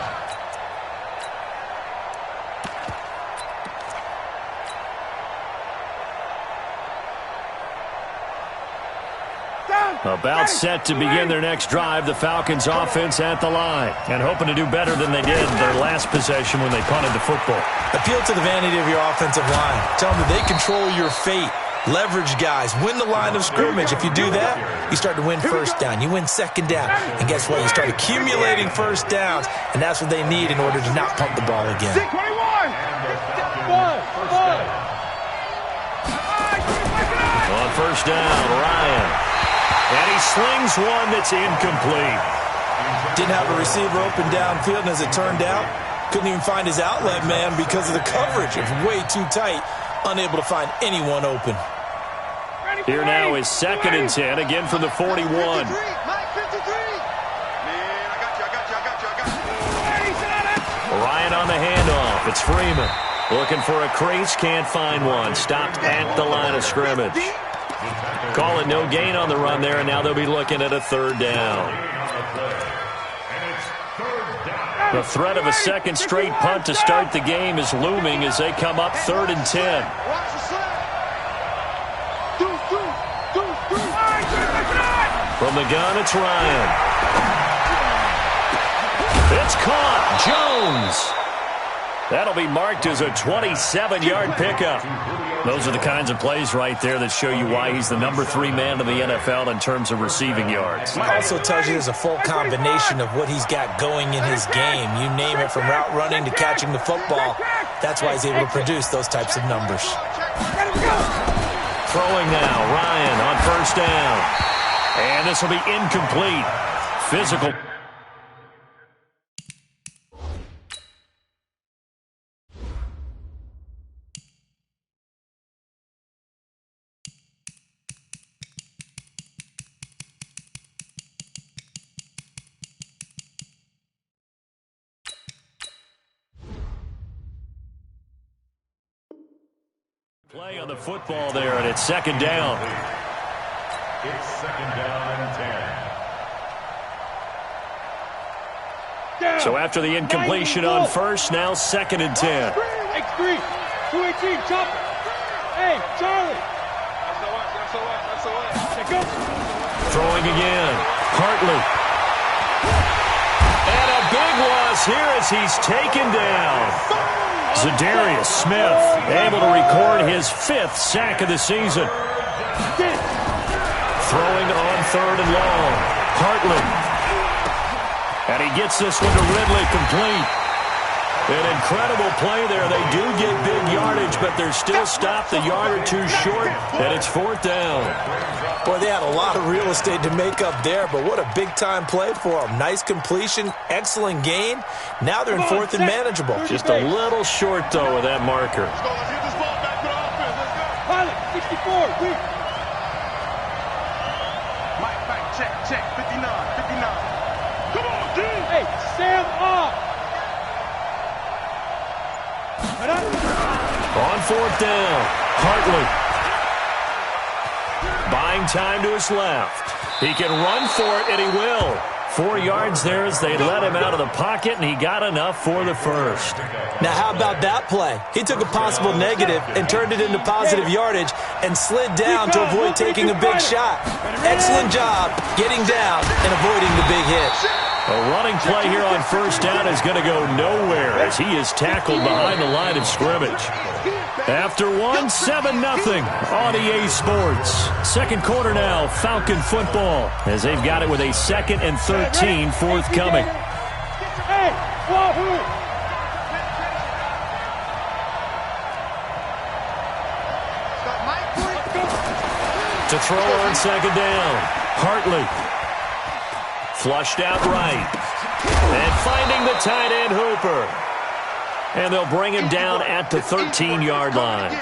About set to begin their next drive, the Falcons offense at the line. And hoping to do better than they did in their last possession when they punted the football. Appeal to the vanity of your offensive line. Tell them that they control your fate. Leverage guys. Win the line of scrimmage. If you do that, you start to win first down. You win second down. And guess what? You start accumulating first downs. And that's what they need in order to not pump the ball again. 21. On first down, Ryan. And he slings one that's incomplete. Didn't have a receiver open downfield, and as it turned out, couldn't even find his outlet man because of the coverage. It's way too tight. Unable to find anyone open. Here now is 2nd and 10, again from the 41. Mike 53. Man, I got you. Ryan on the handoff. It's Freeman. Looking for a crease, can't find one. Stopped at the line of scrimmage. Call it no gain on the run there, and now they'll be looking at a third down. The threat of a second straight punt to start the game is looming as they come up 3rd and 10. From the gun, it's Ryan. It's caught. Jones. That'll be marked as a 27-yard pickup. Those are the kinds of plays right there that show you why he's the number 3 man in the NFL in terms of receiving yards. It also tells you there's a full combination of what he's got going in his game. You name it, from route running to catching the football. That's why he's able to produce those types of numbers. Throwing now, Ryan on first down. And this will be incomplete. Physical. Play on the football there, and it's 2nd down. It's 2nd down and 10. So after the incompletion on first, now 2nd and 10. X3, 218, chopper. Hey, Charlie. That's Throwing again. Hartley. And a big loss here as he's taken down. Zadarius Smith able to record his 5th sack of the season. Throwing on 3rd and long. Hartley. And he gets this one to Ridley complete. An incredible play there. They do get big yardage, but they're still stopped a yard or two short, and it's 4th down. Boy, they had a lot of real estate to make up there, but what a big-time play for them. Nice completion, excellent gain. Now they're in 4th and manageable. Just a little short, though, of that marker. Let's get this ball back to the offense. Let's go. Pilot, 64, weak. Mike, check, 59. Come on, dude. Hey, Sam on. fourth down. Hartley. Buying time to his left. He can run for it, and he will. 4 yards there as they let him out of the pocket, and he got enough for the first. Now, how about that play? He took a possible negative and turned it into positive yardage and slid down to avoid taking a big shot. Excellent job getting down and avoiding the big hit. A running play here on first down is going to go nowhere as he is tackled behind the line of scrimmage. After 1, 7-0 on EA Sports. Second quarter now, Falcon football, as they've got it with a 2nd and 13 forthcoming. To throw on second down, Hartley. Flushed out right. And finding the tight end, Hooper. And they'll bring him down at the 13-yard line.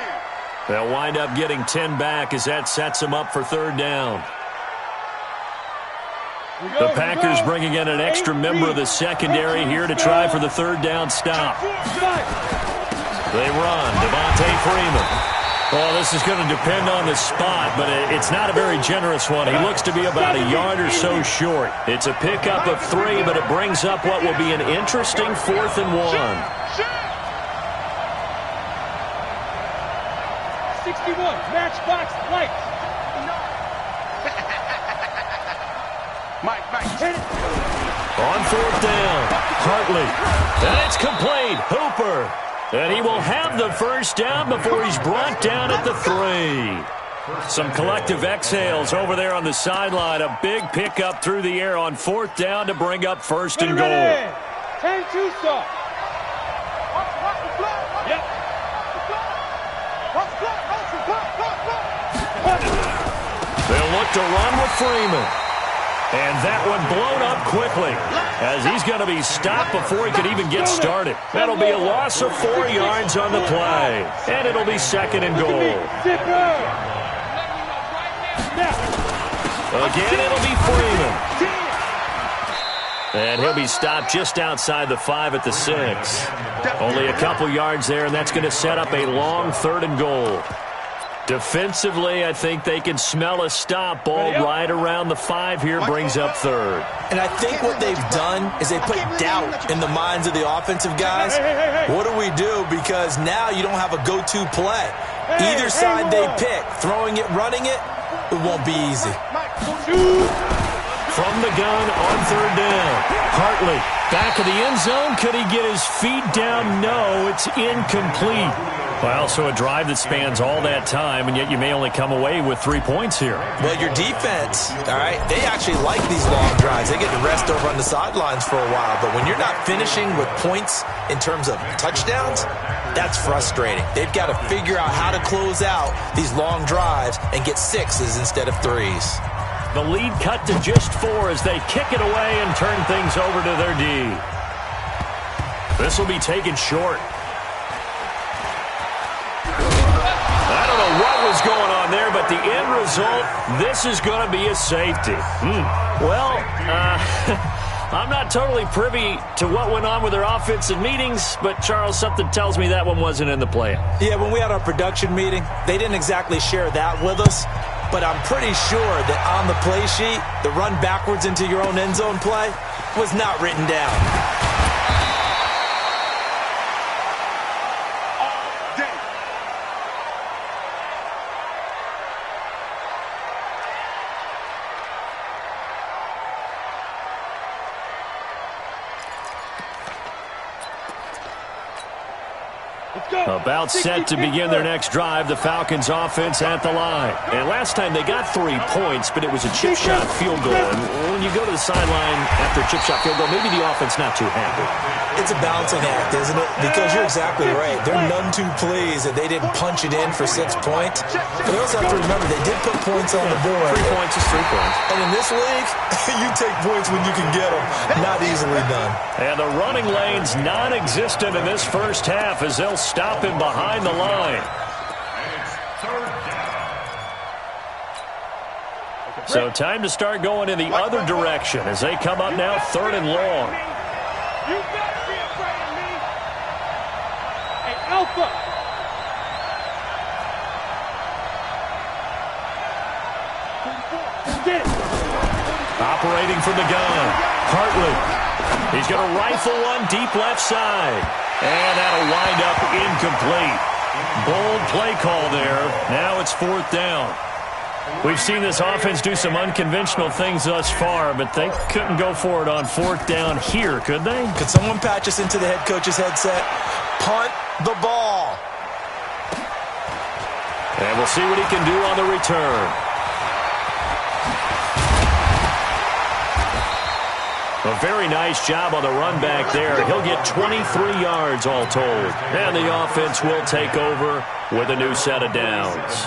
They'll wind up getting 10 back as that sets him up for third down. The Packers bringing in an extra member of the secondary here to try for the third down stop. They run. Devontae Freeman. Well, this is going to depend on the spot, but it's not a very generous one. He looks to be about a yard or so short. It's a pickup of 3, but it brings up what will be an interesting 4th and 1. 61, matchbox lights. Mike, hit it. On fourth down, Hartley. And it's complete. Hooper. And he will have the first down before he's brought down at the 3. Some collective exhales over there on the sideline. A big pickup through the air on fourth down to bring up first and goal. 10-2 stop. Yep. They'll look to run with Freeman. And that one blown up quickly as he's going to be stopped before he could even get started. That'll be a loss of 4 yards on the play. And it'll be 2nd and goal. Again, it'll be Freeman. And he'll be stopped just outside the 5 at the 6. Only a couple yards there, and that's going to set up a long 3rd and goal. Defensively, I think they can smell a stop ball right around the 5 here, brings up 3rd. And I think what they've done is they put doubt in the minds of the offensive guys. What do we do? Because now you don't have a go-to play. Either side they pick, throwing it, running it, it won't be easy. From the gun on third down, Hartley back of the end zone. Could he get his feet down? No, it's incomplete. Well, so a drive that spans all that time, and yet you may only come away with 3 points here. Well, your defense, all right, they actually like these long drives. They get to rest over on the sidelines for a while. But when you're not finishing with points in terms of touchdowns, that's frustrating. They've got to figure out how to close out these long drives and get 6s instead of 3s. The lead cut to just 4 as they kick it away and turn things over to their D. This will be taken short. I don't know what was going on there, but the end result, this is going to be a safety. Well, I'm not totally privy to what went on with their offensive meetings, but, Charles, something tells me that one wasn't in the plan. Yeah, when we had our production meeting, they didn't exactly share that with us, but I'm pretty sure that on the play sheet, the run backwards into your own end zone play was not written down. About set to begin their next drive, the Falcons offense at the line. And last time they got 3 points, but it was a chip shot field goal. And when you go to the sideline after a chip shot field goal, maybe the offense not too happy. It's a balancing act, isn't it? Because you're exactly right. They're none too pleased that they didn't punch it in for 6 points. But you also have to remember, they did put points on the board. 3 points is 3 points. And in this league, you take points when you can get them. Not easily done. And the running lane's non-existent in this first half as they'll stop him behind the line. So time to start going in the other direction as they come up now 3rd and long. You better be afraid of me. Hey, Alpha. Operating from the gun, Hartley. He's going to rifle one deep left side. And that'll wind up incomplete. Bold play call there. Now it's 4th down. We've seen this offense do some unconventional things thus far, but they couldn't go for it on 4th down here, could they? Could someone patch us into the head coach's headset? Punt the ball. And we'll see what he can do on the return. A very nice job on the run back there. He'll get 23 yards all told. And the offense will take over with a new set of downs.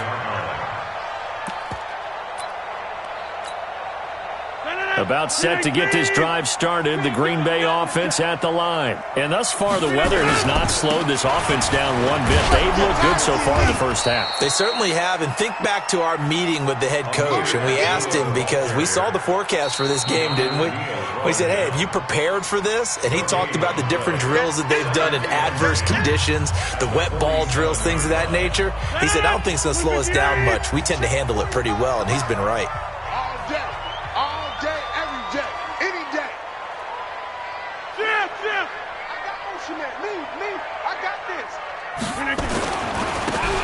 About set to get this drive started, the Green Bay offense at the line. And thus far, the weather has not slowed this offense down one bit. They've looked good so far in the first half. They certainly have, and think back to our meeting with the head coach, and we asked him because we saw the forecast for this game, didn't we? We said, hey, have you prepared for this? And he talked about the different drills that they've done in adverse conditions, the wet ball drills, things of that nature. He said, I don't think it's going to slow us down much. We tend to handle it pretty well, and he's been right. All day, every day, any day. Jim, I got motion man. Me, I got this.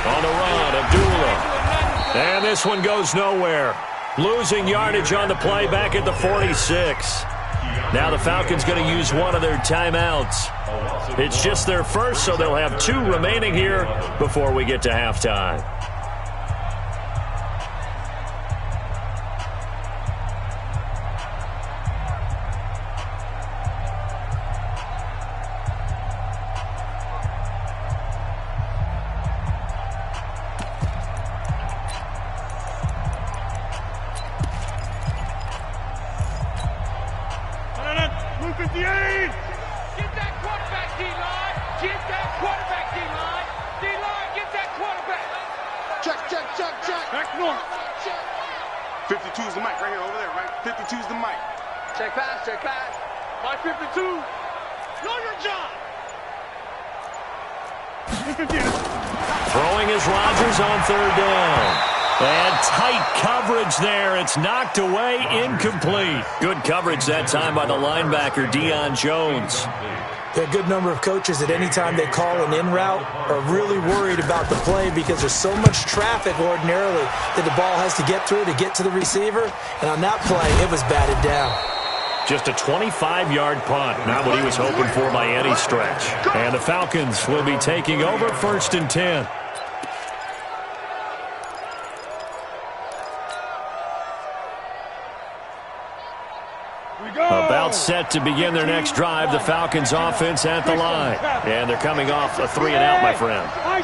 On the run, Abdullah. And this one goes nowhere. Losing yardage on the play back at the 46. Now the Falcons going to use one of their timeouts. It's just their first, so they'll have 2 remaining here before we get to halftime. Throwing is Rodgers on 3rd down. And tight coverage there. It's knocked away, incomplete. Good coverage that time by the linebacker, Deion Jones. There are a good number of coaches at any time they call an in route are really worried about the play because there's so much traffic ordinarily that the ball has to get through to get to the receiver. And on that play, it was batted down. Just a 25-yard punt, not what he was hoping for by any stretch. And the Falcons will be taking over 1st and 10. About set to begin their next drive, the Falcons offense at the line. And they're coming off a 3-and-out, my friend. I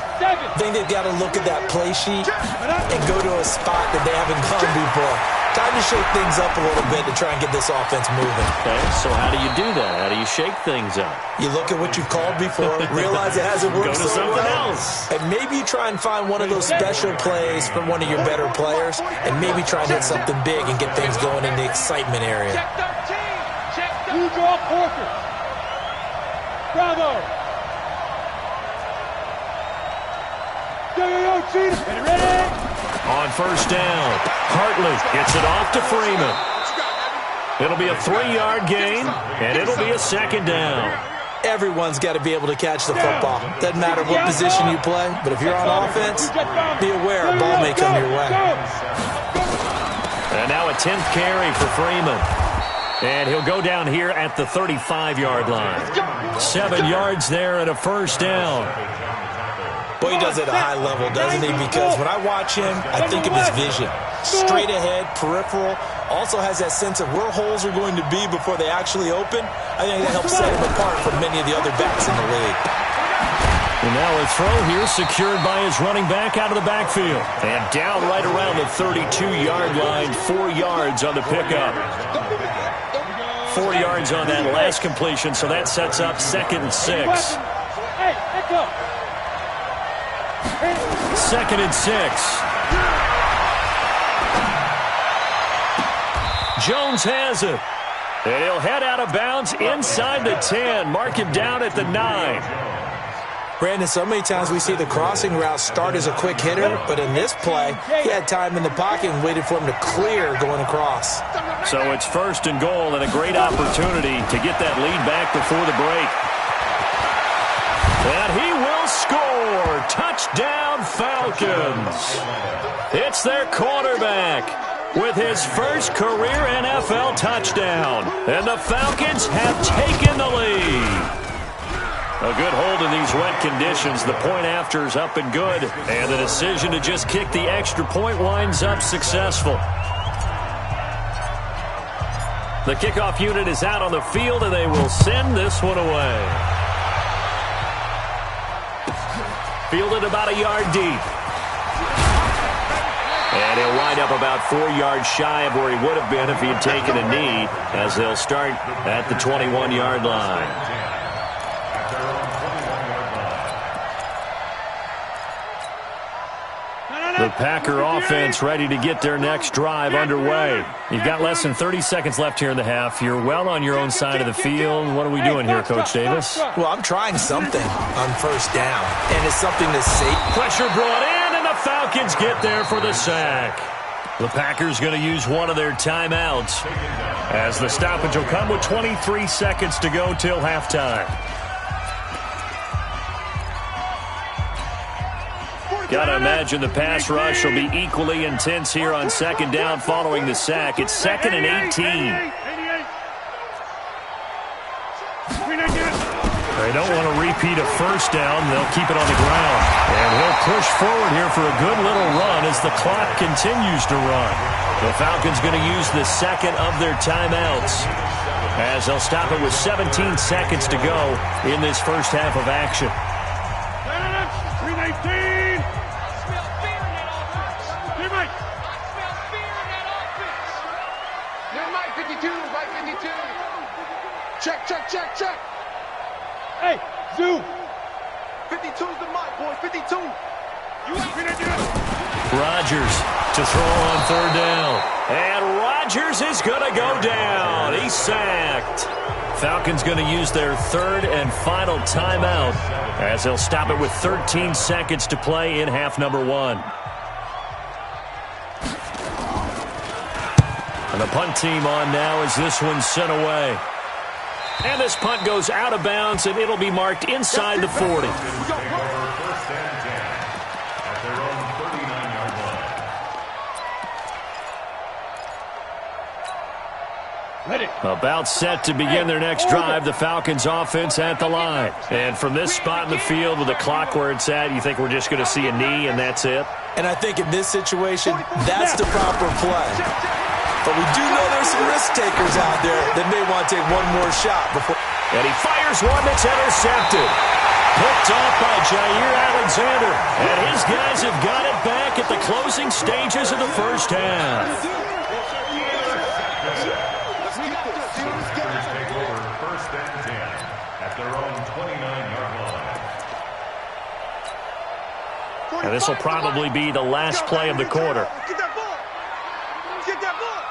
think they've got to look at that play sheet and go to a spot that they haven't gone before. Time to shake things up a little bit to try and get this offense moving. Okay, so how do you do that? How do you shake things up? You look at what you've called before, realize it hasn't worked so so something well, else. and maybe you try and find one of those special plays from one of your better players, and maybe try and hit something big and get things going in the excitement area. You draw Porter. Bravo. Ready? On 1st down, Hartley gets it off to Freeman. It'll be a 3-yard gain, and it'll be a 2nd down. Everyone's got to be able to catch the football. Doesn't matter what position you play, but if you're on offense, be aware a ball may come your way. And now a 10th carry for Freeman. And he'll go down here at the 35-yard line. 7 yards there and a 1st down. Boy, he does it at a high level, doesn't he? Because when I watch him, I think of his vision. Straight ahead, peripheral. Also has that sense of where holes are going to be before they actually open. I think that helps set him apart from many of the other backs in the league. And now a throw here secured by his running back out of the backfield. And down right around the 32-yard line, 4 yards on the pickup. 4 yards on that last completion, so that sets up 2nd and 6. Hey, let's go. 2nd and 6. Jones has it. And he'll head out of bounds inside the 10. Mark him down at the 9. Brandon, so many times we see the crossing route start as a quick hitter, but in this play, he had time in the pocket and waited for him to clear going across. So it's 1st and goal and a great opportunity to get that lead back before the break. And he will score. Touchdown, Falcons. It's their quarterback with his first career NFL touchdown. And the Falcons have taken the lead. A good hold in these wet conditions. The point after is up and good. And the decision to just kick the extra point winds up successful. The kickoff unit is out on the field, and they will send this one away. Fielded about a yard deep. And he'll wind up about 4 yards shy of where he would have been if he had taken a knee, as they'll start at the 21-yard line. The Packer offense ready to get their next drive underway. You've got less than 30 seconds left here in the half. You're well on your own side of the field. What are we doing here, Coach Davis? Well, I'm trying something on 1st down, and it's something to see. Pressure brought in, and the Falcons get there for the sack. The Packers going to use one of their timeouts, as the stoppage will come with 23 seconds to go till halftime. Got to imagine the pass rush will be equally intense here on 2nd down following the sack. It's 2nd and 18. They don't want to repeat a 1st down. They'll keep it on the ground. And he'll push forward here for a good little run as the clock continues to run. The Falcons going to use the 2nd of their timeouts, as they'll stop it with 17 seconds to go in this first half of action. 319. Check. Hey, Zoo. 52's the mic, boy. 52. Rodgers to throw on 3rd down. And Rodgers is going to go down. He's sacked. Falcons going to use their 3rd and final timeout, as they'll stop it with 13 seconds to play in half number 1. And the punt team on now as this one's sent away. And this punt goes out of bounds, and it'll be marked inside the 40. About set to begin their next drive, the Falcons offense at the line. And from this spot in the field with the clock where it's at, you think we're just going to see a knee and that's it? And I think in this situation, that's the proper play. But we do know there's some risk takers out there that may want to take one more shot before. And he fires one that's intercepted. Picked off by Jair Alexander. And his guys have got it back at the closing stages of the first half. Take over 1st and 10 at their own 29-yard line. And this will probably be the last play of the quarter. Get that ball. Get that ball.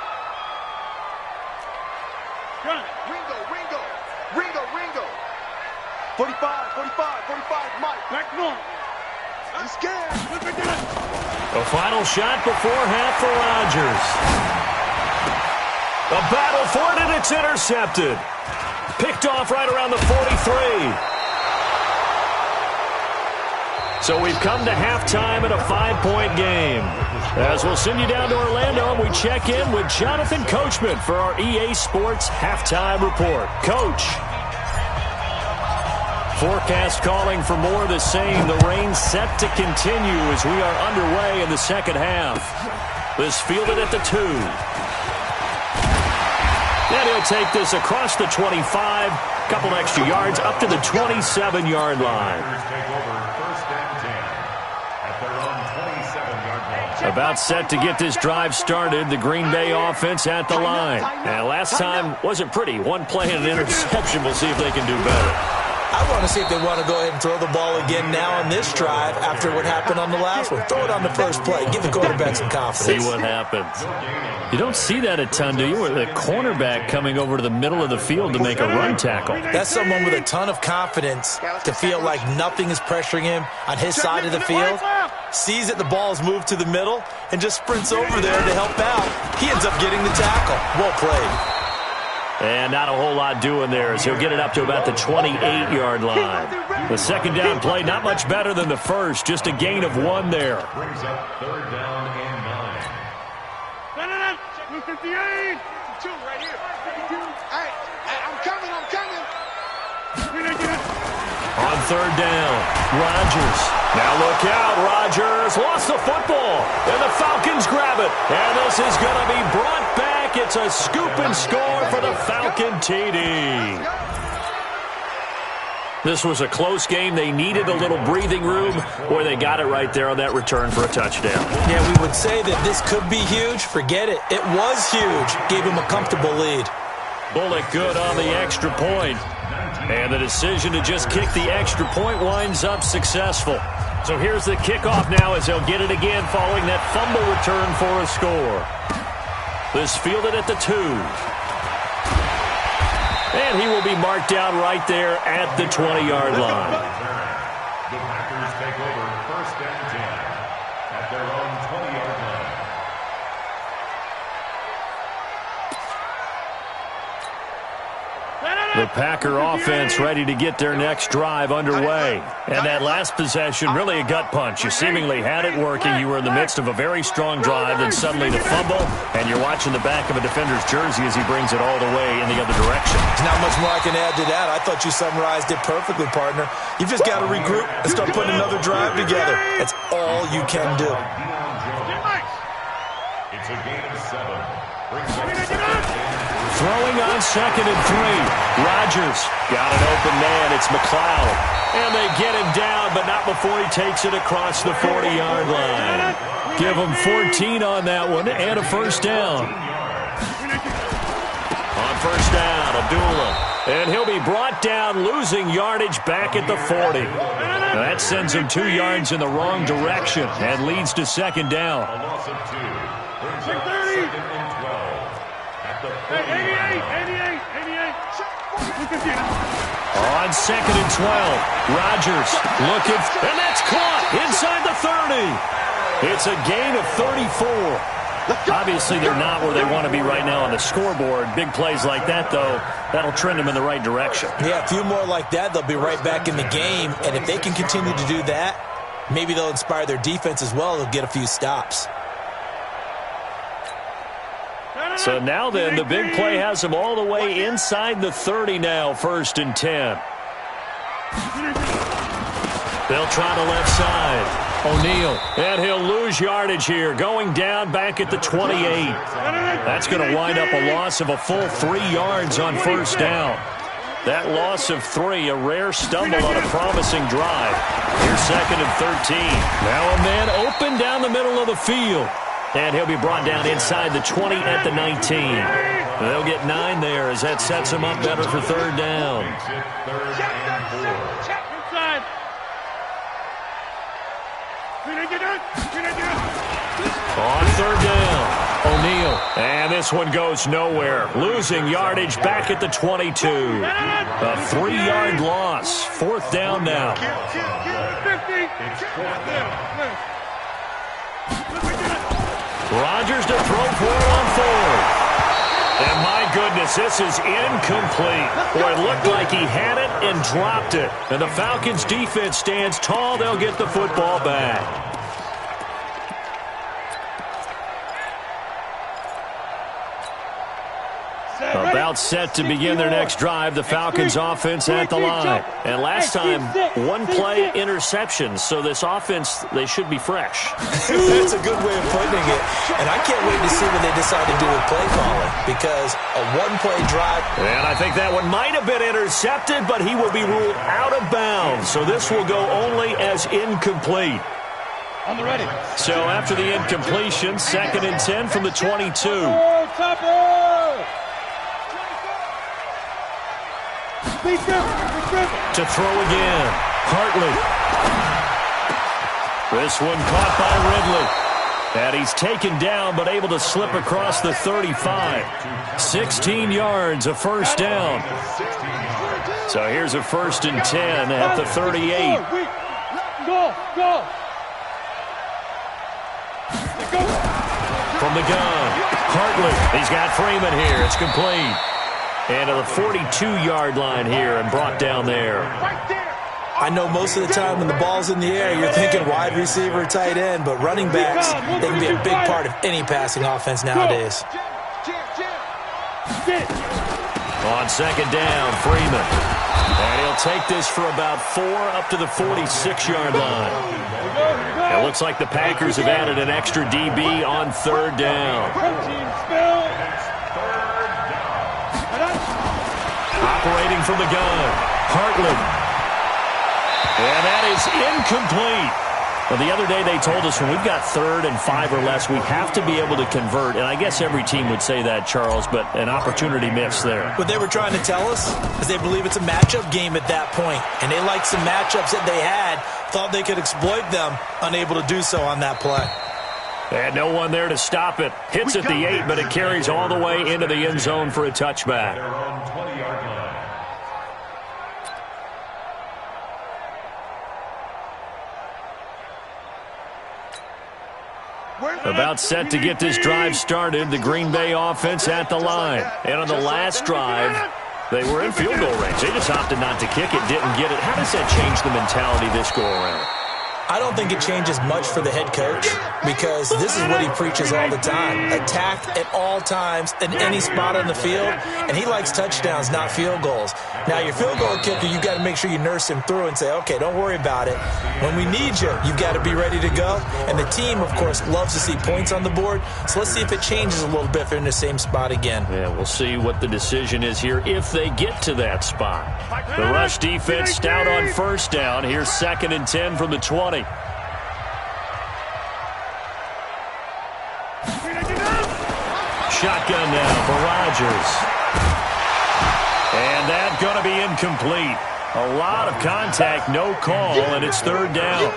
Ringo. 45, Mike. Back north. I'm scared. Look at that. A final shot before half for Rodgers. A battle for it, and it's intercepted. Picked off right around the 43. So we've come to halftime in a 5-point game. As we'll send you down to Orlando, and we check in with Jonathan Coachman for our EA Sports Halftime Report. Coach. Forecast calling for more of the same. The rain set to continue as we are underway in the second half. This fielded at the 2. And he'll take this across the 25. Couple extra yards up to the 27-yard line. About set to get this drive started. The Green Bay offense at the line. And last time wasn't pretty. One play and an interception. We'll see if they can do better. I want to see if they want to go ahead and throw the ball again now on this drive after what happened on the last one. Throw it on the first play. Give the quarterback some confidence. See what happens. You don't see that a ton, do you? With a cornerback coming over to the middle of the field to make a run tackle. That's someone with a ton of confidence to feel like nothing is pressuring him on his side of the field. Sees that the ball is moved to the middle and just sprints over there to help out. He ends up getting the tackle. Well played. And not a whole lot doing there as he'll get it up to about the 28-yard line. The second down play, not much better than the first, just a gain of 1 there. Brings up third down and 9. 58. 2 right here. Hey, I'm coming. On third down, Rodgers. Now look out, Rodgers lost the football, and the Falcons grab it. And this is going to be brought back. It's a scoop and score for the Falcon TD. This was a close game. They needed a little breathing room, or they got it right there on that return for a touchdown. Yeah, we would say that this could be huge. Forget it. It was huge. Gave him a comfortable lead. Bullock good on the extra point. And the decision to just kick the extra point winds up successful. So here's the kickoff now as they'll get it again following that fumble return for a score. This fielded at the 2. And he will be marked down right there at the 20-yard line. The Packers take over first and 10 at their own 20-yard line. The Packer offense ready to get their next drive underway. And that last possession, really a gut punch. You seemingly had it working. You were in the midst of a very strong drive, then suddenly the fumble, and you're watching the back of a defender's jersey as he brings it all the way in the other direction. There's not much more I can add to that. I thought you summarized it perfectly, partner. You've just got to regroup and start putting another drive together. That's all you can do. It's a gain of 7. Throwing on second and 3. Rodgers got an open man. It's McLeod. And they get him down, but not before he takes it across the 40-yard line. Give him 14 on that one and a first down. On first down, Abdullah. And he'll be brought down, losing yardage back at the 40. Now that sends him 2 yards in the wrong direction and leads to second down. A loss of 2. Brings up second and 12 at the 40. 88. On second and 12, Rodgers looking, and that's caught inside the 30. It's a gain of 34. Obviously, they're not where they want to be right now on the scoreboard. Big plays like that, though, that'll trend them in the right direction. Yeah, a few more like that, they'll be right back in the game. And if they can continue to do that, maybe they'll inspire their defense as well. They'll get a few stops. So now then, the big play has them all the way inside the 30 now, first and 10. They'll try the left side. O'Neal, and he'll lose yardage here, going down back at the 28. That's going to wind up a loss of a full 3 yards on first down. That loss of 3, a rare stumble on a promising drive. Here's second and 13. Now a man open down the middle of the field. And he'll be brought down inside the 20 at the 19. They'll get 9 there as that sets them up better for third down. On third down, O'Neal. And this one goes nowhere. Losing yardage back at the 22. A 3-yard loss. Fourth down now. Rodgers to throw for it on 4th. And my goodness, this is incomplete. Boy, it looked like he had it and dropped it. And the Falcons defense stands tall. They'll get the football back. About set to begin their next drive, the Falcons offense at the line. And last time, 1 play interception, so this offense, they should be fresh. That's a good way of putting it. And I can't wait to see what they decide to do with play calling, because a 1-play drive. And I think that one might have been intercepted, but he will be ruled out of bounds. So this will go only as incomplete. On the ready. So after the incompletion, second and 10 from the 22. Beat them. To throw again. Hartley. This one caught by Ridley. And he's taken down, but able to slip across the 35. 16 yards, a first down. So here's a 1st and 10 at the 38. Go. From the gun, Hartley. He's got Freeman here. It's complete. And to the 42-yard line here and brought down there. I know most of the time when the ball's in the air, you're thinking wide receiver, tight end, but running backs, they can be a big part of any passing offense nowadays. On 2nd down, Freeman. And he'll take this for about 4 up to the 46-yard line. It looks like the Packers have added an extra DB on 3rd down. Operating from the gun, Hartley. And that is incomplete. Well, the other day they told us when we've got 3rd and 5 or less, we have to be able to convert. And I guess every team would say that, Charles, but an opportunity missed there. What they were trying to tell us is they believe it's a matchup game at that point. And they liked some matchups that they had, thought they could exploit them, unable to do so on that play. They had no one there to stop it. Hits at the 8, but it carries all the way into the end zone for a touchback. About set to get this drive started, the Green Bay offense at the line. And on the last drive, they were in field goal range. They just opted not to kick it, didn't get it. How does that change the mentality this go-around? I don't think it changes much for the head coach because this is what he preaches all the time. Attack at all times in any spot on the field, and he likes touchdowns, not field goals. Now, your field goal kicker, you've got to make sure you nurse him through and say, okay, don't worry about it. When we need you, you've got to be ready to go. And the team, of course, loves to see points on the board, so let's see if it changes a little bit if they're in the same spot again. Yeah, we'll see what the decision is here if they get to that spot. The rush defense stout on 1st down. Here's 2nd and 10 from the 20. Shotgun now for Rodgers. And that's going to be incomplete. A lot of contact, no call, and it's 3rd down.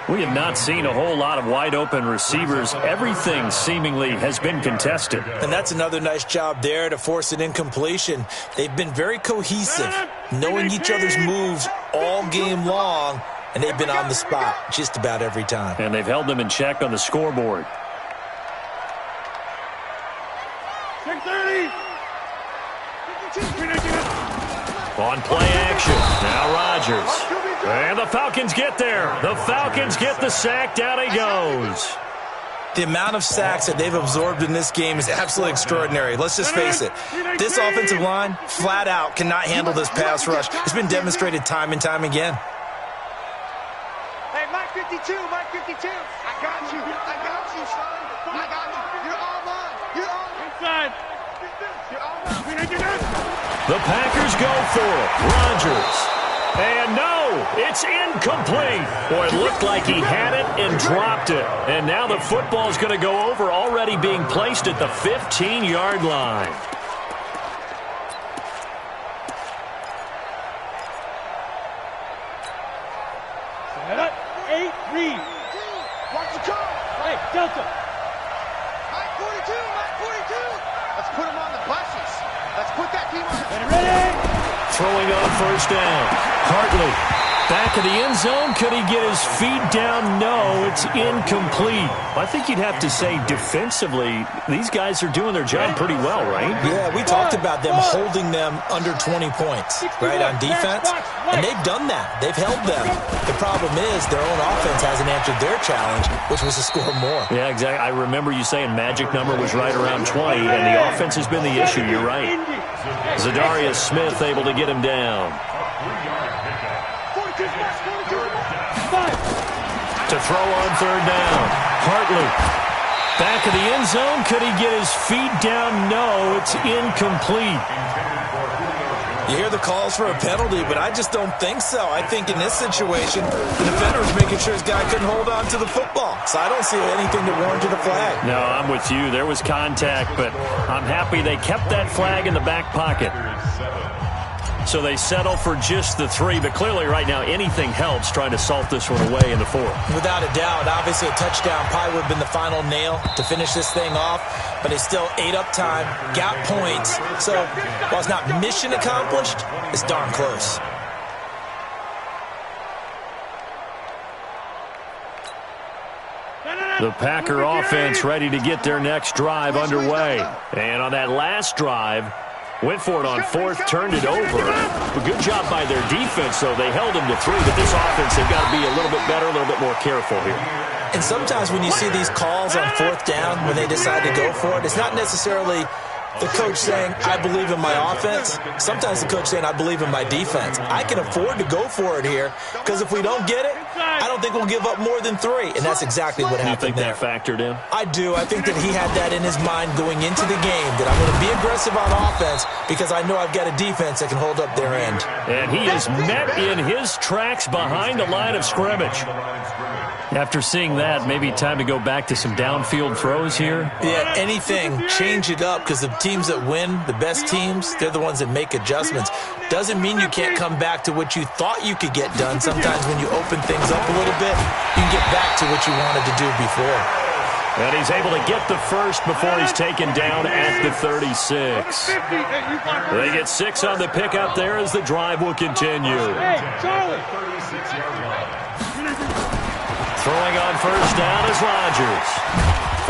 We have not seen a whole lot of wide-open receivers. Everything seemingly has been contested. And that's another nice job there to force an incompletion. They've been very cohesive, knowing each other's moves all game long, and they've been on the spot just about every time. And they've held them in check on the scoreboard. 6:30. On play action, now Rodgers. And the Falcons get there. The Falcons get the sack. Down he goes. The amount of sacks that they've absorbed in this game is absolutely extraordinary. Let's just face it. This offensive line, flat out, cannot handle this pass rush. It's been demonstrated time and time again. Hey, Mike 52, Mike 52. I got you, son. I got you. You're all mine. You're all inside. You're all mine. The Packers go for it. Rodgers. And no, it's incomplete. Boy, it looked like he had it and dropped it. And now the football's going to go over, already being placed at the 15-yard line. Set up. 8, read. Watch the call. Hey, Delta. Mike 42, Mike 42. Let's put him on the buses. Let's put that team on the ready. Throwing on 1st down. Hartley. Back of the end zone. Could he get his feet down? No, it's incomplete. I think you'd have to say defensively, these guys are doing their job pretty well, right? Yeah, we talked about them holding them under 20 points, right, on defense. And they've done that. They've held them. The problem is their own offense hasn't answered their challenge, which was to score more. Yeah, exactly. I remember you saying magic number was right around 20, and the offense has been the issue. You're right. Zadarius Smith able to get him down. To throw on 3rd down. Hartley. Back of the end zone. Could he get his feet down? No, it's incomplete. You hear the calls for a penalty, but I just don't think so. I think in this situation, the defender was making sure his guy couldn't hold on to the football. So I don't see anything that warranted a flag. No, I'm with you. There was contact, but I'm happy they kept that flag in the back pocket. So they settle for just the 3, but clearly right now anything helps trying to salt this one away in the 4th. Without a doubt, obviously a touchdown probably would have been the final nail to finish this thing off, but they still ate up time, got points. So while it's not mission accomplished, it's darn close. The Packer offense ready to get their next drive underway. And on that last drive, went for it on 4th, turned it over. A good job by their defense, though. They held them to 3, but this offense, they've got to be a little bit better, a little bit more careful here. And sometimes when you see these calls on 4th down, when they decide to go for it, it's not necessarily the coach saying, I believe in my offense. Sometimes the coach saying, I believe in my defense. I can afford to go for it here because if we don't get it, I don't think we'll give up more than 3. And that's exactly what happened there. You think that factored in? I do. I think that he had that in his mind going into the game, that I'm going to be aggressive on offense because I know I've got a defense that can hold up their end. And he is met in his tracks behind the line of scrimmage. After seeing that, maybe time to go back to some downfield throws here? Yeah, anything. Change it up because the teams that win, the best teams, they're the ones that make adjustments. Doesn't mean you can't come back to what you thought you could get done. Sometimes when you open things up a little bit, you can get back to what you wanted to do before. And he's able to get the first before he's taken down at the 36. They get 6 on the pickup there as the drive will continue. Throwing on first down is Rodgers.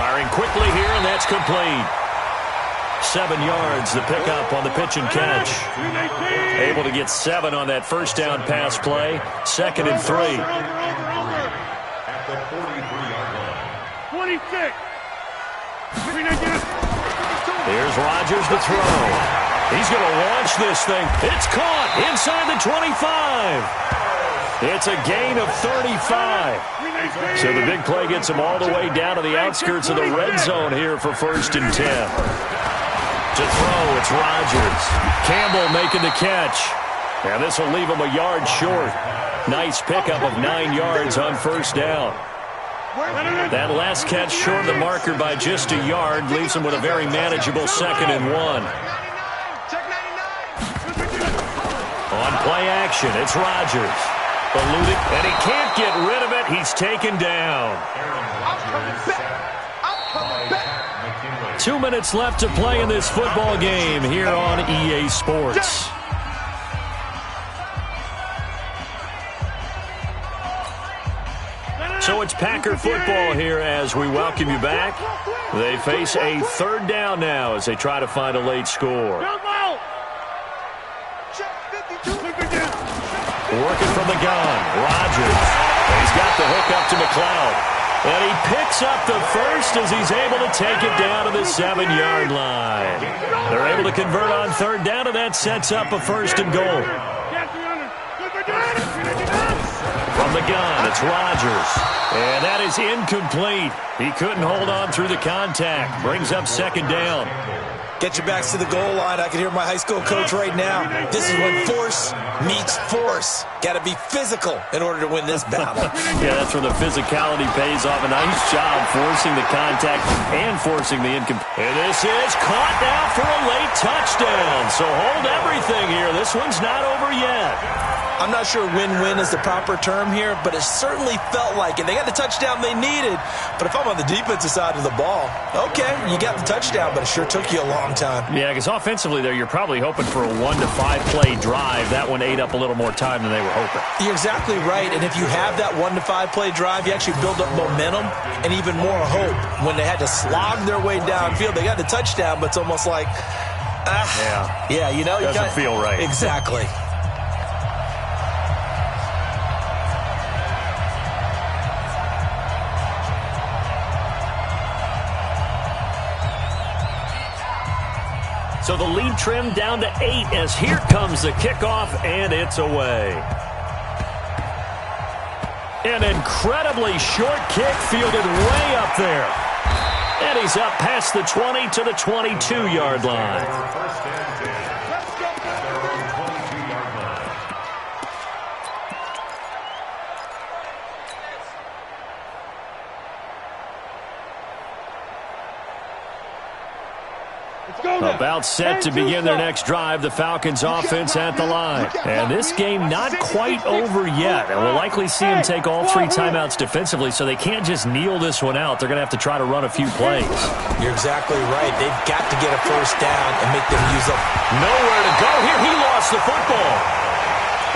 Firing quickly here, and that's complete. 7 yards, the pickup on the pitch and catch. Able to get 7 on that first down pass play. 2nd and 3. At the 43-yard line. 26. Here's Rodgers to throw. He's going to launch this thing. It's caught inside the 25. It's a gain of 35. So the big play gets him all the way down to the outskirts of the red zone here for 1st and 10. To throw, it's Rodgers. Campbell making the catch. And this will leave him a yard short. Nice pickup of 9 yards on first down. That last catch short of the marker by just a yard leaves him with a very manageable 2nd and 1. On play action, it's Rodgers. Eluded, and he can't get rid of it. He's taken down. 2 minutes left to play in this football game here on EA Sports. So it's Packer football here as we welcome you back. They face a 3rd down now as they try to find a late score. Working from the gun, Rodgers. He's got the hook up to McLeod. And he picks up the first as he's able to take it down to the 7-yard line. They're able to convert on 3rd down, and that sets up a 1st and goal. From the gun, it's Rodgers. And that is incomplete. He couldn't hold on through the contact. Brings up 2nd down. Get your backs to the goal line. I can hear my high school coach right now. This is when force meets force. Got to be physical in order to win this battle. Yeah, that's where the physicality pays off. A nice job forcing the contact and forcing the incomplete. And this is caught now for a late touchdown. So hold everything here. This one's not over yet. I'm not sure win-win is the proper term here, but it certainly felt like it. They got the touchdown they needed, but if I'm on the defensive side of the ball, okay, you got the touchdown, but it sure took you a long time. Yeah, because offensively there, you're probably hoping for a 1 to 5 play drive. That one ate up a little more time than they were hoping. You're exactly right, and if you have that 1 to 5 play drive, you actually build up momentum and even more hope. When they had to slog their way downfield, they got the touchdown, but it's almost like, yeah, you know, doesn't feel right. Exactly. So the lead trimmed down to 8 as here comes the kickoff, and it's away. An incredibly short kick fielded way up there. And he's up past the 20 to the 22-yard line. About set to begin their next drive, the Falcons offense at the line. And this game not quite over yet. And we'll likely see them take all 3 timeouts defensively, so they can't just kneel this one out. They're going to have to try to run a few plays. You're exactly right. They've got to get a first down and make them use up. Nowhere to go here. He lost the football.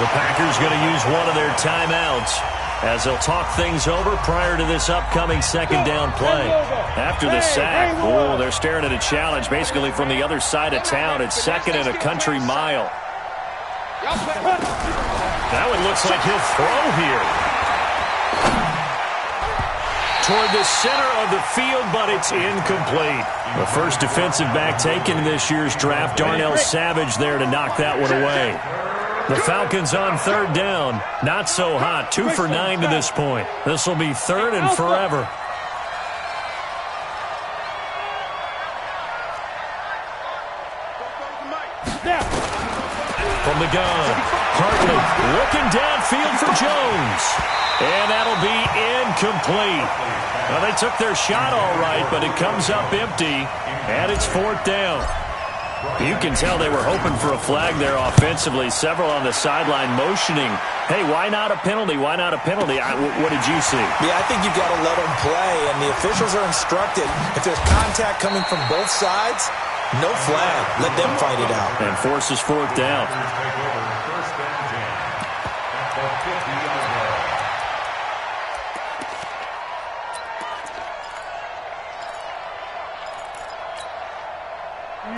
The Packers going to use one of their timeouts as they'll talk things over prior to this upcoming second down play. After the sack, they're staring at a challenge basically from the other side of town. It's second and a country mile. That one looks like he'll throw here. Toward the center of the field, but it's incomplete. The first defensive back taken in this year's draft, Darnell Savage, there to knock that one away. The Falcons on third down. Not so hot. 2 for 9 to this point. This will be third and forever. From the gun, Hartley looking downfield for Jones. And that'll be incomplete. Well, they took their shot all right, but it comes up empty, and it's fourth down. You can tell they were hoping for a flag there offensively. Several on the sideline motioning, hey, why not a penalty? Why not a penalty? What did you see? Yeah, I think you've got to let them play, and the officials are instructed. If there's contact coming from both sides, no flag. Let them fight it out. And forces fourth down.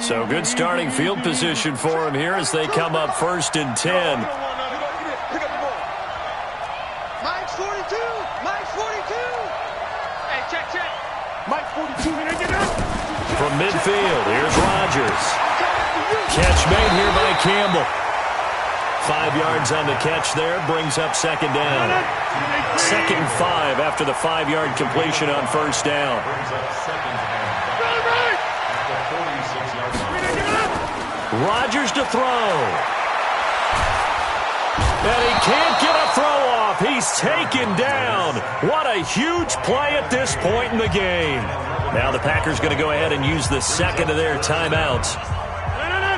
So good starting field position for him here as they come up first and 10. Mike's 42. Mike's 42. Hey, check. Mike's 42. From midfield, here's Rodgers. Catch made here by Campbell. 5 yards on the catch there, brings up second down. Second and 5 after the 5-yard completion on first down. Rodgers to throw. And he can't get a throw off. He's taken down. What a huge play at this point in the game. Now the Packers going to go ahead and use the second of their timeouts,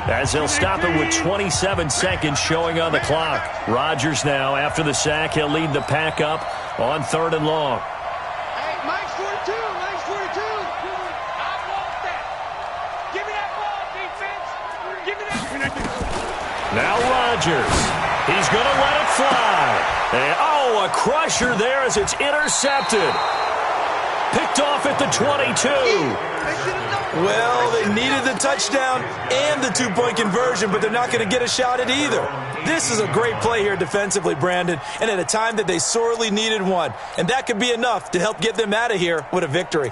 as they'll stop it with 27 seconds showing on the clock. Rodgers now, after the sack, he'll lead the pack up on third and long. Hey, Mike's 42. Mike's 42. I want that. Give me that ball, defense. Give me that. Now Rodgers. He's going to let it fly. And, a crusher there as it's intercepted. Picked off at the 22. Well, they needed the touchdown and the 2-point conversion, but they're not going to get a shot at either. This is a great play here defensively, Brandon, and at a time that they sorely needed one. And that could be enough to help get them out of here with a victory.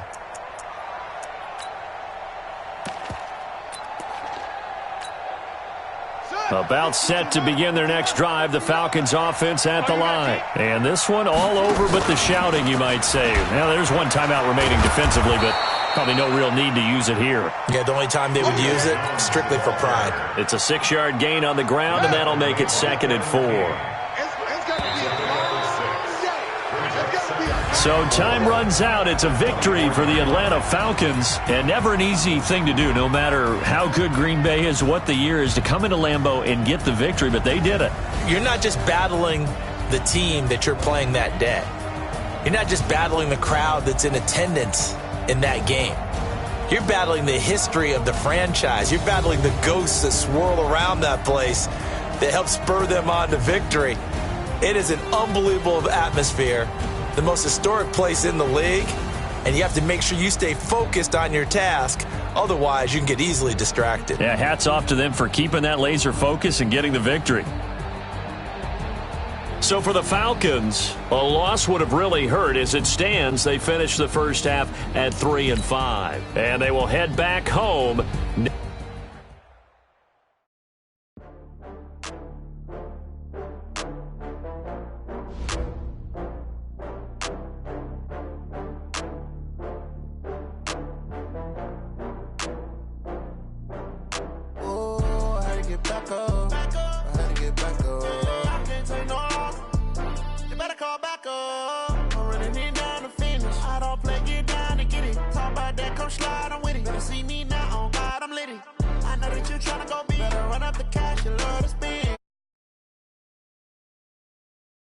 About set to begin their next drive, the Falcons offense at the line. And this one all over but the shouting, you might say. Now, there's one timeout remaining defensively, but probably no real need to use it here. Yeah, the only time they would use it, strictly for pride. It's a 6-yard gain on the ground, and that'll make it second and 4. So time runs out. It's a victory for the Atlanta Falcons, and never an easy thing to do, no matter how good Green Bay is, what the year is, to come into Lambeau and get the victory, but they did it. You're not just battling the team that you're playing that day. You're not just battling the crowd that's in attendance in that game. You're battling the history of the franchise. You're battling the ghosts that swirl around that place that help spur them on to victory. It is an unbelievable atmosphere. The most historic place in the league, and you have to make sure you stay focused on your task. Otherwise, you can get easily distracted. Yeah, hats off to them for keeping that laser focus and getting the victory. So for the Falcons, a loss would have really hurt. As it stands, they finished the first half at 3-5, and they will head back home. Slide, I'm with it. Better see me now, on God, I'm litty. tryna go